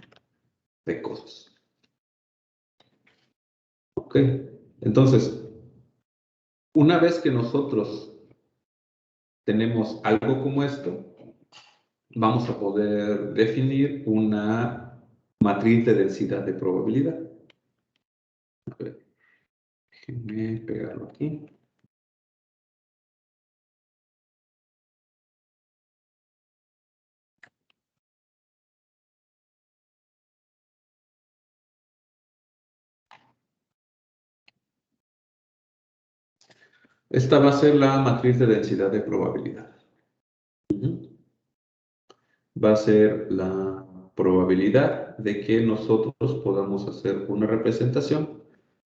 cosas. Ok, entonces, una vez que nosotros tenemos algo como esto, vamos a poder definir una matriz de densidad de probabilidad. A ver, déjenme pegarlo aquí. Esta va a ser la matriz de densidad de probabilidad. Va a ser la probabilidad de que nosotros podamos hacer una representación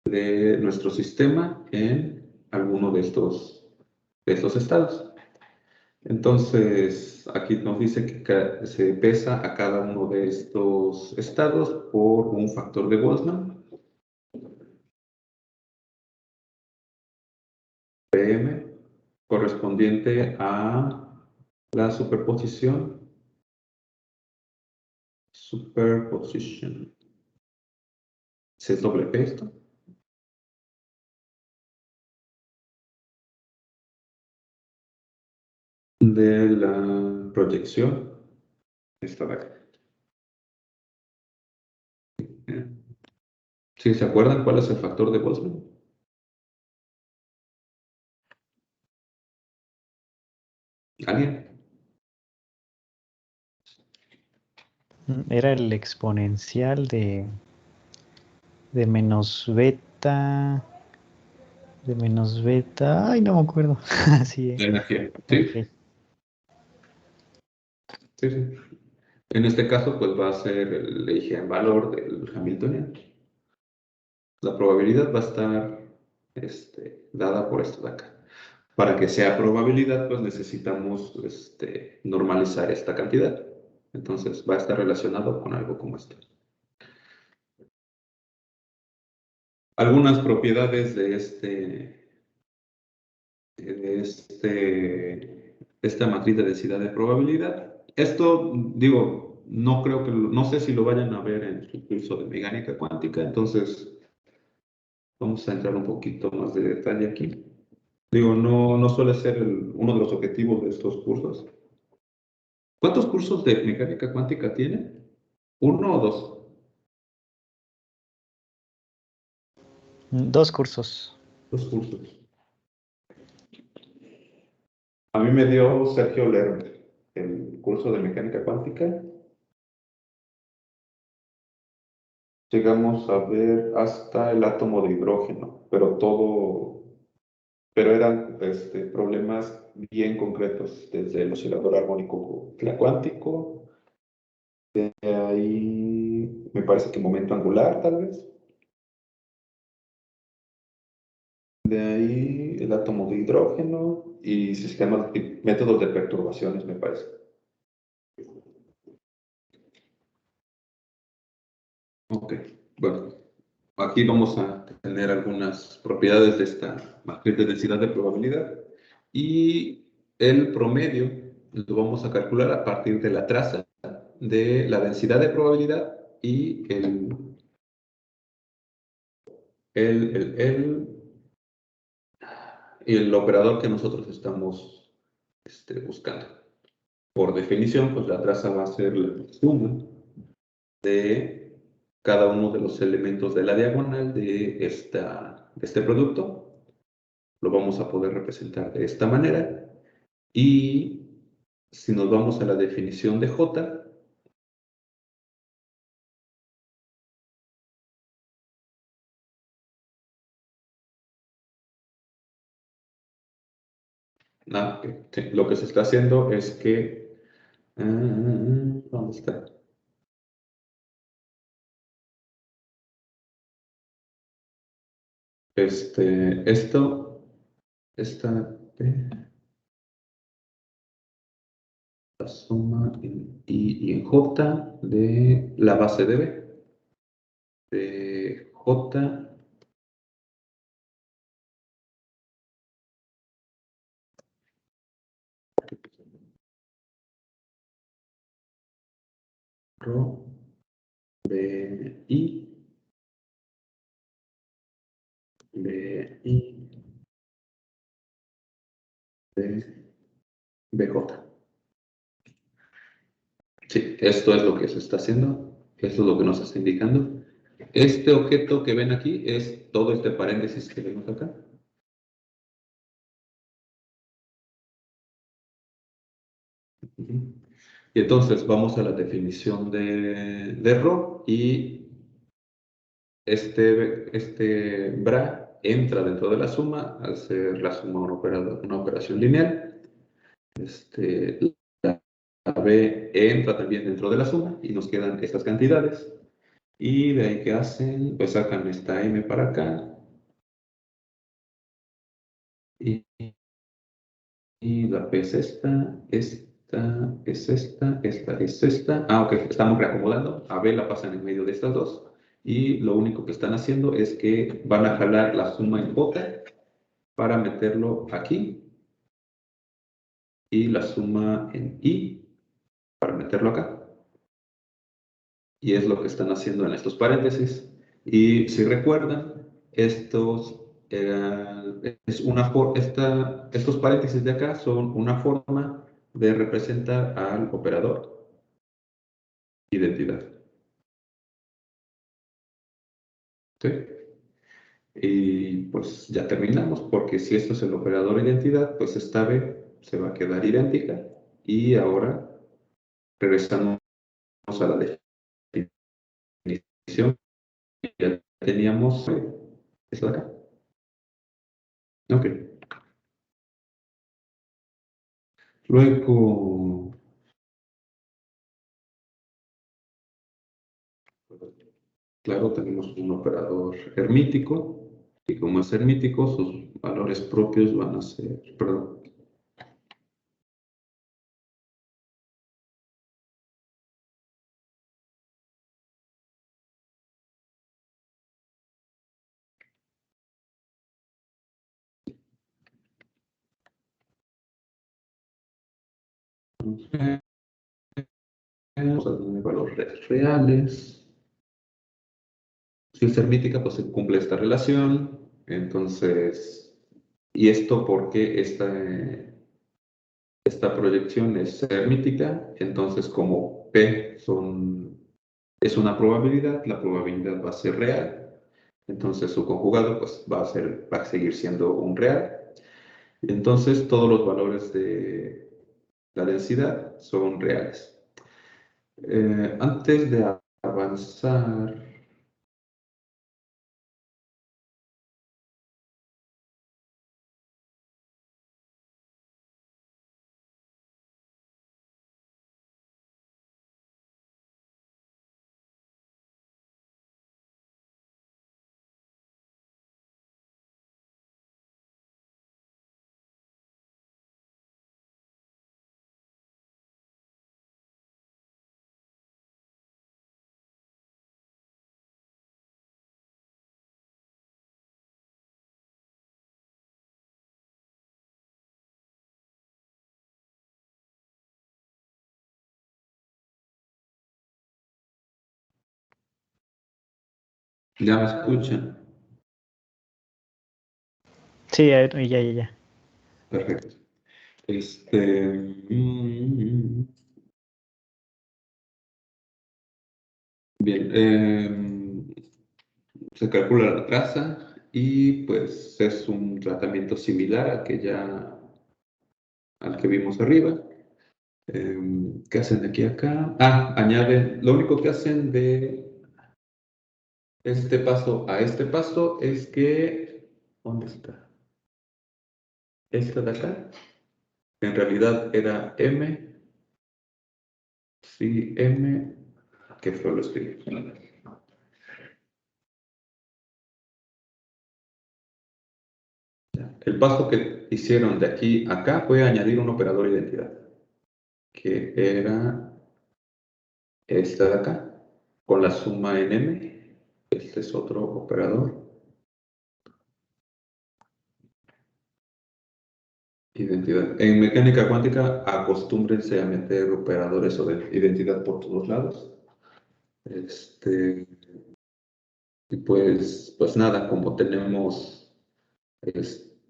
de nuestro sistema en alguno de estos estados. Entonces, aquí nos dice que se pesa a cada uno de estos estados por un factor de Boltzmann, PM, correspondiente a la superposición. ¿Se es doble P esto? De la proyección. Esta de acá. ¿Sí se acuerdan cuál es el factor de Boltzmann? ¿Alguien? Era el exponencial de menos beta. De menos beta. Ay, no me acuerdo. Sí, La energía. ¿Sí? ok. Sí, sí. En este caso, pues va a ser el eigenvalor del Hamiltoniano. La probabilidad va a estar dada por esto de acá. Para que sea probabilidad, pues necesitamos normalizar esta cantidad. Entonces va a estar relacionado con algo como esto. Algunas propiedades de esta matriz de densidad de probabilidad. Esto, digo, no sé si lo vayan a ver en su curso de mecánica cuántica, entonces vamos a entrar un poquito más de detalle aquí. Digo, no suele ser uno de los objetivos de estos cursos. ¿Cuántos cursos de mecánica cuántica tienen? ¿Uno o dos? 2 cursos. Dos cursos. A mí me dio Sergio Lerner el curso de mecánica cuántica. Llegamos a ver hasta el átomo de hidrógeno, pero eran problemas bien concretos, desde el oscilador armónico cuántico, de ahí me parece que momento angular tal vez. De ahí el átomo de hidrógeno y sistemas y métodos de perturbaciones, me parece. Ok, bueno, aquí vamos a tener algunas propiedades de esta matriz de densidad de probabilidad y el promedio lo vamos a calcular a partir de la traza de la densidad de probabilidad y el, el operador que nosotros estamos buscando. Por definición, pues la traza va a ser la suma de cada uno de los elementos de la diagonal de este producto. Lo vamos a poder representar de esta manera. Y si nos vamos a la definición de J, sí, lo que se está haciendo es que... ¿dónde está? Esta la suma en I y en J de la base de B, de J rho B I de BJ. Sí, esto es lo que se está haciendo, esto es lo que nos está indicando. Este objeto que ven aquí es todo este paréntesis que vemos acá. Y entonces vamos a la definición de rho y este bra entra dentro de la suma al ser la suma una operación lineal. La B entra también dentro de la suma y nos quedan estas cantidades. Y de ahí que hacen, pues sacan esta M para acá. Y, y la P es esta es esta es esta. Ah, ok, estamos reacomodando. A B la pasan en medio de estas dos. Y lo único que están haciendo es que van a jalar la suma en J para meterlo aquí. Y la suma en I para meterlo acá. Y es lo que están haciendo en estos paréntesis. Y si recuerdan, estos estos paréntesis de acá son una forma de representar al operador identidad. ¿Sí? Y pues ya terminamos, porque si esto es el operador identidad, pues esta B se va a quedar idéntica. Y ahora regresamos a la definición que ya teníamos. ¿Esta de acá? Ok. Luego, claro, tenemos un operador hermítico, y como es hermítico, sus valores propios van a ser, perdón, vamos a tener valores reales. Si es hermítica, pues se cumple esta relación. Entonces, ¿y esto porque esta proyección es hermítica? Entonces, como P es una probabilidad, la probabilidad va a ser real. Entonces, su conjugado pues, va a seguir siendo un real. Entonces, todos los valores de la densidad son reales. Antes de avanzar, ¿Ya me escuchan? Sí, ya. Perfecto. Mm, Bien, se calcula la traza y pues es un tratamiento similar al que vimos arriba. ¿Qué hacen de aquí a acá? Añaden, lo único que hacen de este paso a este paso es que, ¿dónde está? Esta de acá, en realidad era M, sí, M, ¿qué fue lo escribí? El paso que hicieron de aquí a acá fue añadir un operador identidad, que era esta de acá, con la suma en M. Este es otro operador, identidad. En mecánica cuántica, acostúmbrense a meter operadores o de identidad por todos lados. Y pues nada, como tenemos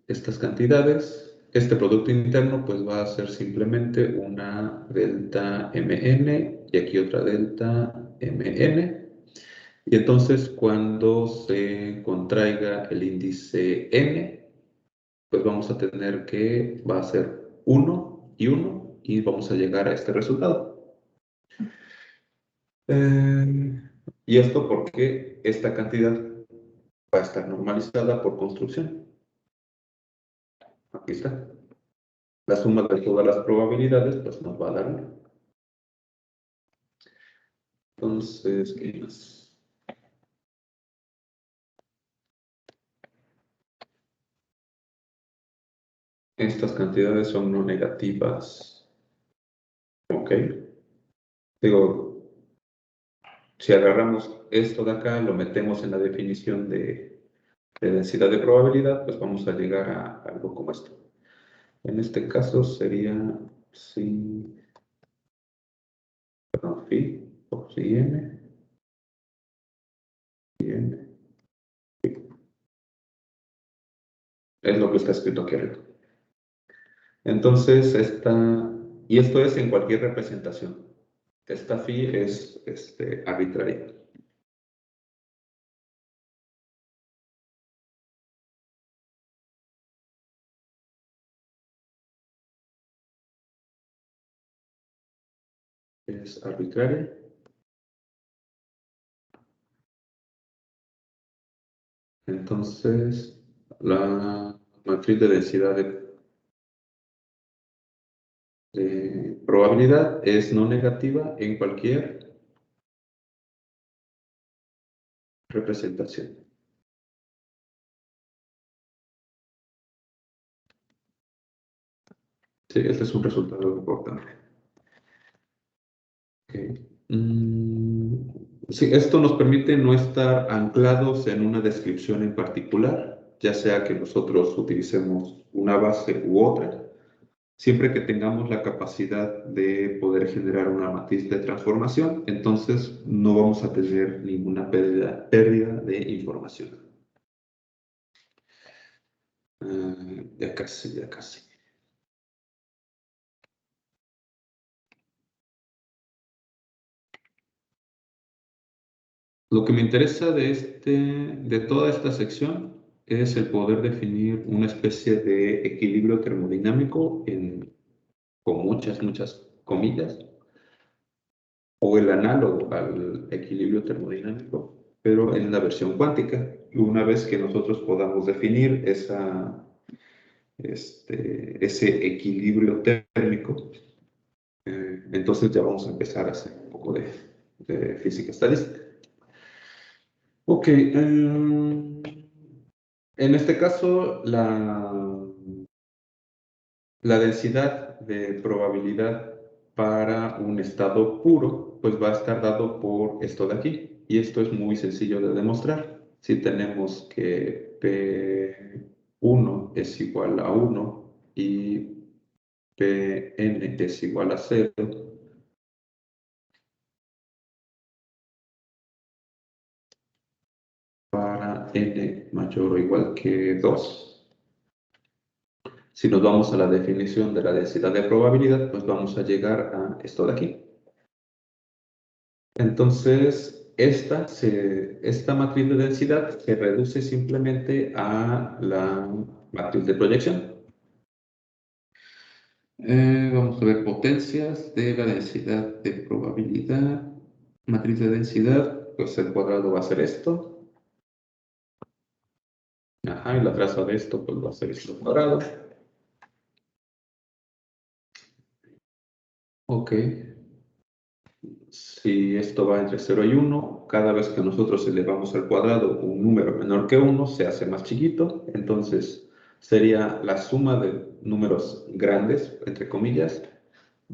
estas cantidades, este producto interno pues va a ser simplemente una delta mn y aquí otra delta mn. Y entonces cuando se contraiga el índice n, pues vamos a tener que va a ser 1 y 1 y vamos a llegar a este resultado. Y esto porque esta cantidad va a estar normalizada por construcción. Aquí está. La suma de todas las probabilidades pues nos va a dar 1. Entonces, ¿qué más? Estas cantidades son no negativas. ¿Ok? Digo, si agarramos esto de acá, lo metemos en la definición de densidad de probabilidad, pues vamos a llegar a algo como esto. En este caso sería phi, perdón, phi por phi n, phi n. Es lo que está escrito aquí arriba. Entonces, y esto es en cualquier representación. Esta phi es arbitraria. Es arbitraria. Entonces, la matriz de densidad de probabilidad es no negativa en cualquier representación. Sí, este es un resultado importante. Okay. Sí, esto nos permite no estar anclados en una descripción en particular, ya sea que nosotros utilicemos una base u otra, siempre que tengamos la capacidad de poder generar una matriz de transformación, entonces no vamos a tener ninguna pérdida de información. Ya casi, ya casi. Lo que me interesa de toda esta sección es el poder definir una especie de equilibrio termodinámico con muchas comillas, o el análogo al equilibrio termodinámico, pero en la versión cuántica. Y una vez que nosotros podamos definir ese equilibrio térmico, entonces ya vamos a empezar a hacer un poco de física estadística. Ok, en este caso, la densidad de probabilidad para un estado puro, pues va a estar dado por esto de aquí. Y esto es muy sencillo de demostrar. Si tenemos que P1 es igual a 1 y Pn es igual a 0, para n mayor o igual que 2. Si nos vamos a la definición de la densidad de probabilidad, pues vamos a llegar a esto de aquí. Entonces, esta matriz de densidad se reduce simplemente a la matriz de proyección. Vamos a ver potencias de la densidad de probabilidad. Matriz de densidad, pues el cuadrado va a ser esto. Ajá, y la traza de esto pues va a ser esto cuadrado. Ok. Si esto va entre 0 y 1, cada vez que nosotros elevamos al cuadrado un número menor que 1, se hace más chiquito. Entonces, sería la suma de números grandes, entre comillas,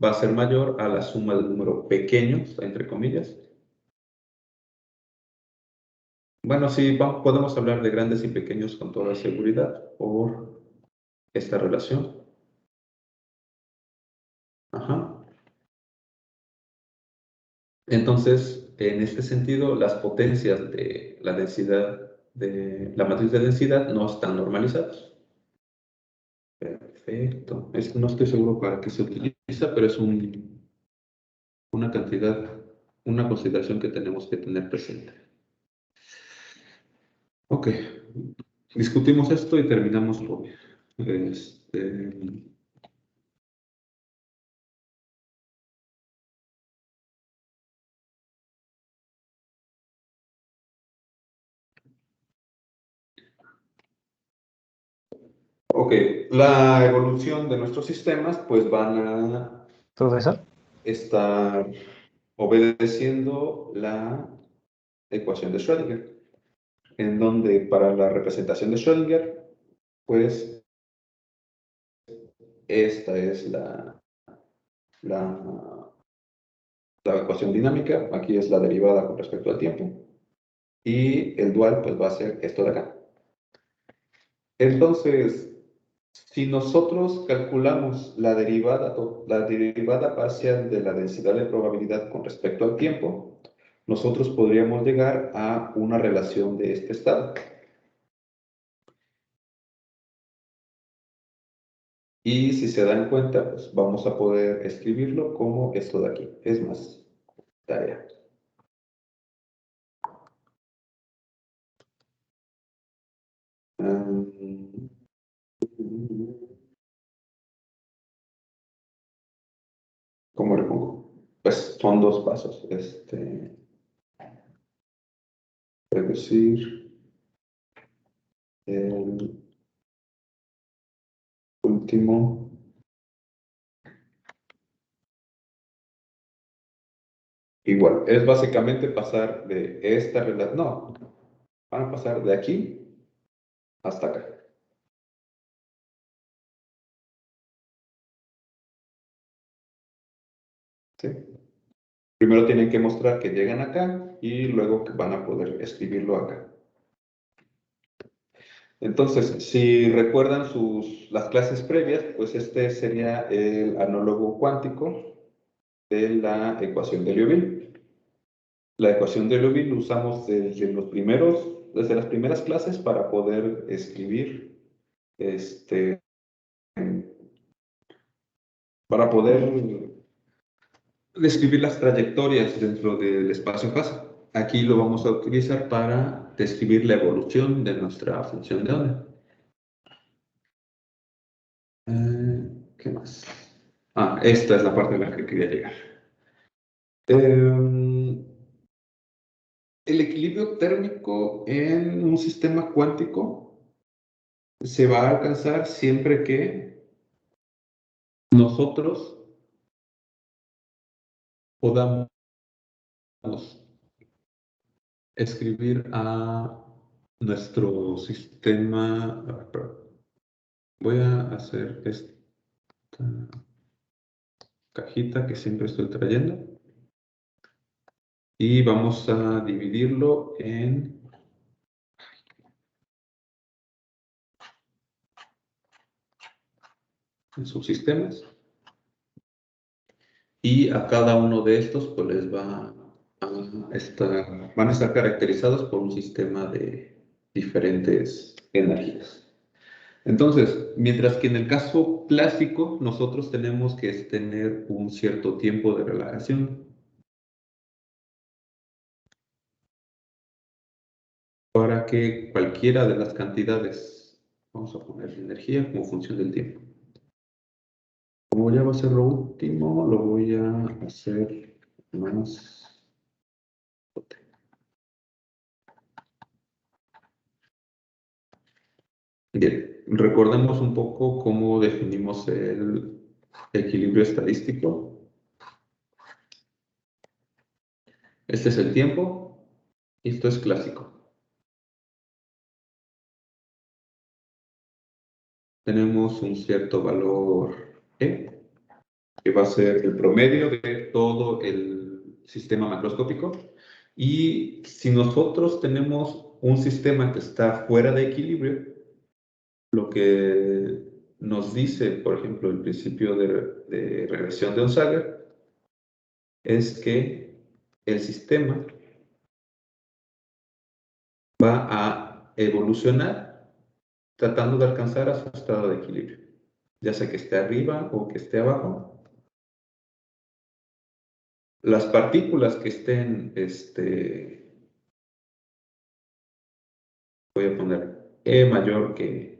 va a ser mayor a la suma de números pequeños, entre comillas. Bueno, sí, podemos hablar de grandes y pequeños con toda seguridad por esta relación. Ajá. Entonces, en este sentido, las potencias de la densidad de la matriz de densidad no están normalizadas. Perfecto. No estoy seguro para qué se utiliza, pero es una cantidad, una consideración que tenemos que tener presente. Ok. Discutimos esto y terminamos por Ok, la evolución de nuestros sistemas pues van a Profesor, estar obedeciendo la ecuación de Schrödinger, en donde para la representación de Schrödinger, pues esta es la ecuación dinámica, aquí es la derivada con respecto al tiempo, y el dual pues va a ser esto de acá. Entonces, si nosotros calculamos la derivada parcial de la densidad de probabilidad con respecto al tiempo, nosotros podríamos llegar a una relación de este estado. Y si se dan cuenta, pues vamos a poder escribirlo como esto de aquí. Es más, tarea. ¿Cómo le pongo? Pues son dos pasos. Reducir el último. Igual, es básicamente pasar de esta relación. No, van a pasar de aquí hasta acá. ¿Sí? Primero tienen que mostrar que llegan acá y luego que van a poder escribirlo acá. Entonces, si recuerdan las clases previas, pues este sería el análogo cuántico de la ecuación de Liouville. La ecuación de Liouville lo usamos desde las primeras clases para poder escribir, para poder describir las trayectorias dentro del espacio-fase. Aquí lo vamos a utilizar para describir la evolución de nuestra función de onda. ¿Qué más? Esta es la parte a la que quería llegar. El equilibrio térmico en un sistema cuántico se va a alcanzar siempre que nosotros podamos escribir a nuestro sistema. Voy a hacer esta cajita que siempre estoy trayendo y vamos a dividirlo en subsistemas y a cada uno de estos pues les va van a estar caracterizados por un sistema de diferentes energías. Entonces, mientras que en el caso clásico, nosotros tenemos que tener un cierto tiempo de relajación para que cualquiera de las cantidades, vamos a poner energía como función del tiempo. Como ya va a ser lo último, lo voy a hacer más. Bien, recordemos un poco cómo definimos el equilibrio estadístico. Este es el tiempo y esto es clásico. Tenemos un cierto valor E, que va a ser el promedio de todo el sistema macroscópico. Y si nosotros tenemos un sistema que está fuera de equilibrio, lo que nos dice, por ejemplo, el principio de regresión de Onsager, es que el sistema va a evolucionar tratando de alcanzar a su estado de equilibrio, ya sea que esté arriba o que esté abajo. Las partículas que estén, voy a poner E mayor que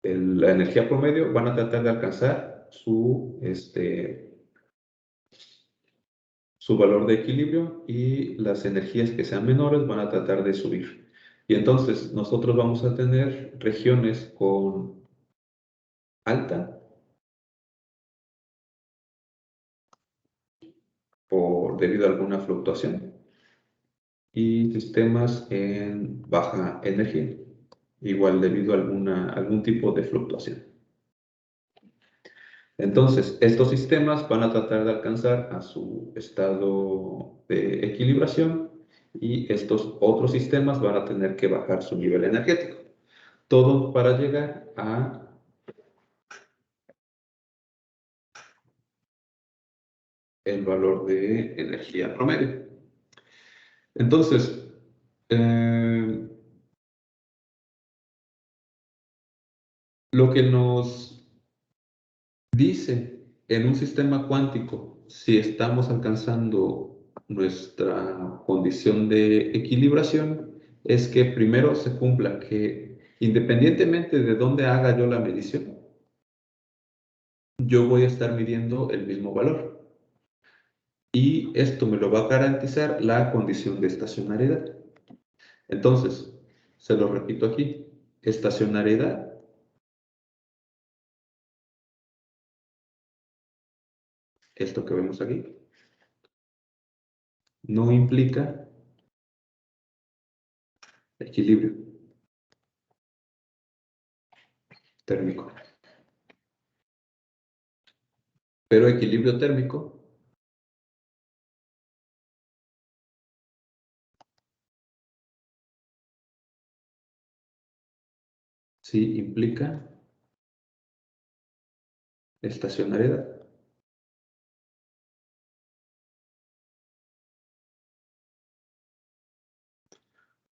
la energía promedio, van a tratar de alcanzar su valor de equilibrio, y las energías que sean menores van a tratar de subir. Y entonces nosotros vamos a tener regiones con alta debido a alguna fluctuación, y sistemas en baja energía, igual debido a algún tipo de fluctuación. Entonces, estos sistemas van a tratar de alcanzar a su estado de equilibración, y estos otros sistemas van a tener que bajar su nivel energético. Todo para llegar a el valor de energía promedio. Entonces, lo que nos dice en un sistema cuántico si estamos alcanzando nuestra condición de equilibración es que primero se cumpla que, independientemente de dónde haga yo la medición, yo voy a estar midiendo el mismo valor. Y esto me lo va a garantizar la condición de estacionariedad. Entonces, se lo repito aquí, estacionariedad esto que vemos aquí no implica equilibrio térmico. Pero equilibrio térmico sí implica estacionariedad.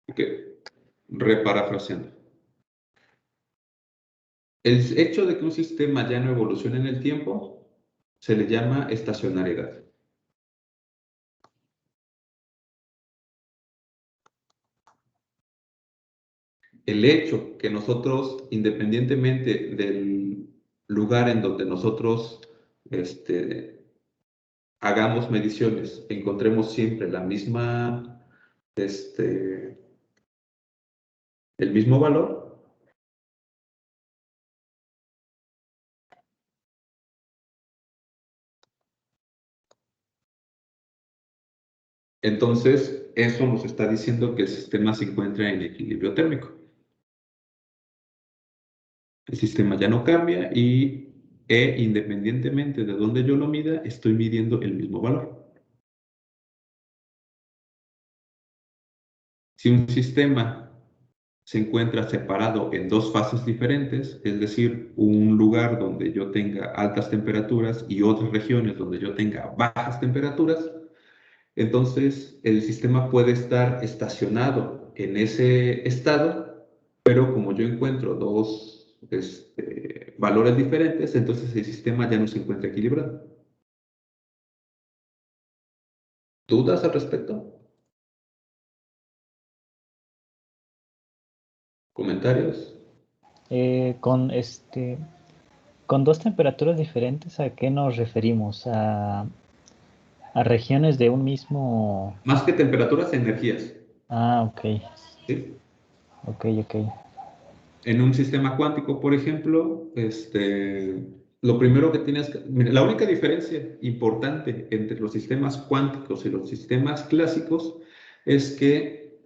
Ok, reparafraseando. El hecho de que un sistema ya no evolucione en el tiempo se le llama estacionariedad. El hecho que nosotros, independientemente del lugar en donde nosotros hagamos mediciones, encontremos siempre la misma, el mismo valor, entonces eso nos está diciendo que el sistema se encuentra en equilibrio térmico. El sistema ya no cambia independientemente de dónde yo lo mida, estoy midiendo el mismo valor. Si un sistema se encuentra separado en dos fases diferentes, es decir, un lugar donde yo tenga altas temperaturas y otras regiones donde yo tenga bajas temperaturas, Entonces, el sistema puede estar estacionado en ese estado, pero como yo encuentro dos valores diferentes, entonces el sistema ya no se encuentra equilibrado. ¿Dudas al respecto? ¿Comentarios? Con dos temperaturas diferentes, ¿a qué nos referimos? A regiones de un mismo... Más que temperaturas, energías. Ah, ok. ¿Sí? Ok. En un sistema cuántico, por ejemplo, lo primero que tienes que... Mira, la única diferencia importante entre los sistemas cuánticos y los sistemas clásicos es que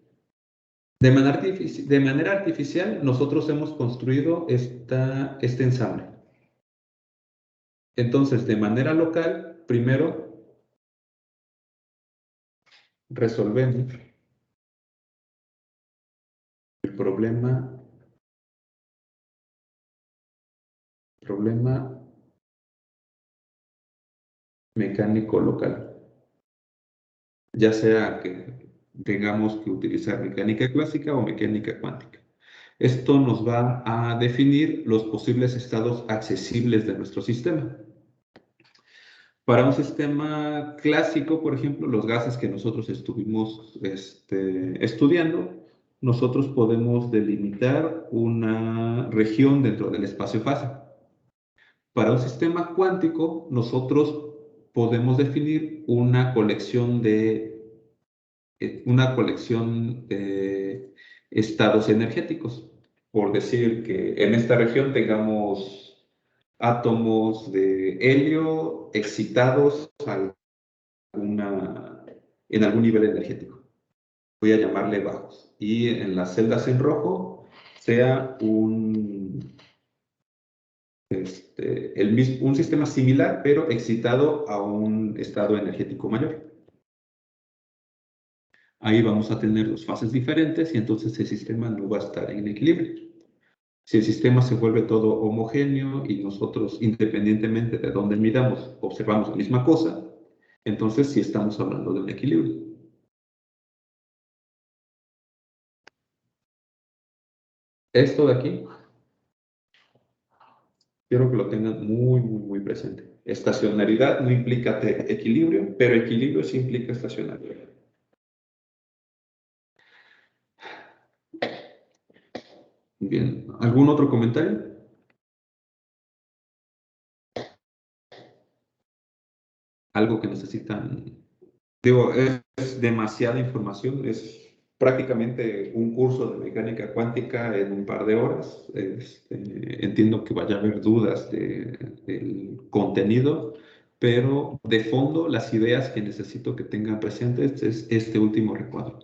de manera artificial nosotros hemos construido este ensamble. Entonces, de manera local, primero resolvemos el problema mecánico local. Ya sea que tengamos que utilizar mecánica clásica o mecánica cuántica. Esto nos va a definir los posibles estados accesibles de nuestro sistema. Para un sistema clásico, por ejemplo, los gases que nosotros estuvimos estudiando, nosotros podemos delimitar una región dentro del espacio-fase. Para un sistema cuántico, nosotros podemos definir una colección de estados energéticos. Por decir que en esta región tengamos átomos de helio excitados en algún nivel energético. Voy a llamarle bajos. Y en las celdas en rojo sea un sistema similar, pero excitado a un estado energético mayor. Ahí vamos a tener dos fases diferentes y entonces el sistema no va a estar en equilibrio. Si el sistema se vuelve todo homogéneo y nosotros, independientemente de dónde miramos, observamos la misma cosa, entonces sí estamos hablando de un equilibrio. Esto de aquí, quiero que lo tengan muy presente. Estacionalidad no implica equilibrio, pero equilibrio sí implica estacionalidad. Bien, ¿algún otro comentario? Algo que necesitan. Digo, es demasiada información, es prácticamente un curso de mecánica cuántica en un par de horas. Entiendo que vaya a haber dudas del contenido, pero de fondo las ideas que necesito que tengan presentes es este último recuadro.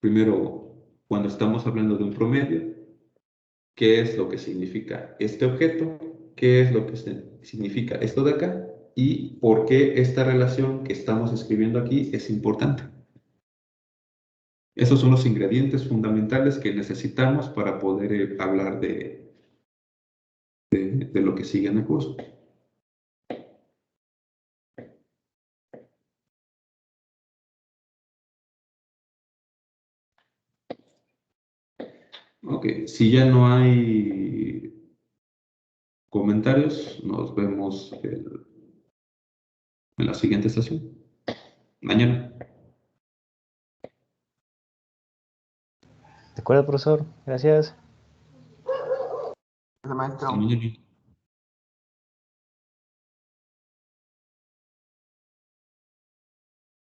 Primero, cuando estamos hablando de un promedio, ¿qué es lo que significa este objeto? ¿Qué es lo que significa esto de acá? ¿Y por qué esta relación que estamos escribiendo aquí es importante? Esos son los ingredientes fundamentales que necesitamos para poder hablar de lo que sigue en el curso. Ok, si ya no hay comentarios, nos vemos en la siguiente sesión. Mañana. De acuerdo, profesor. Gracias. Hasta mañana.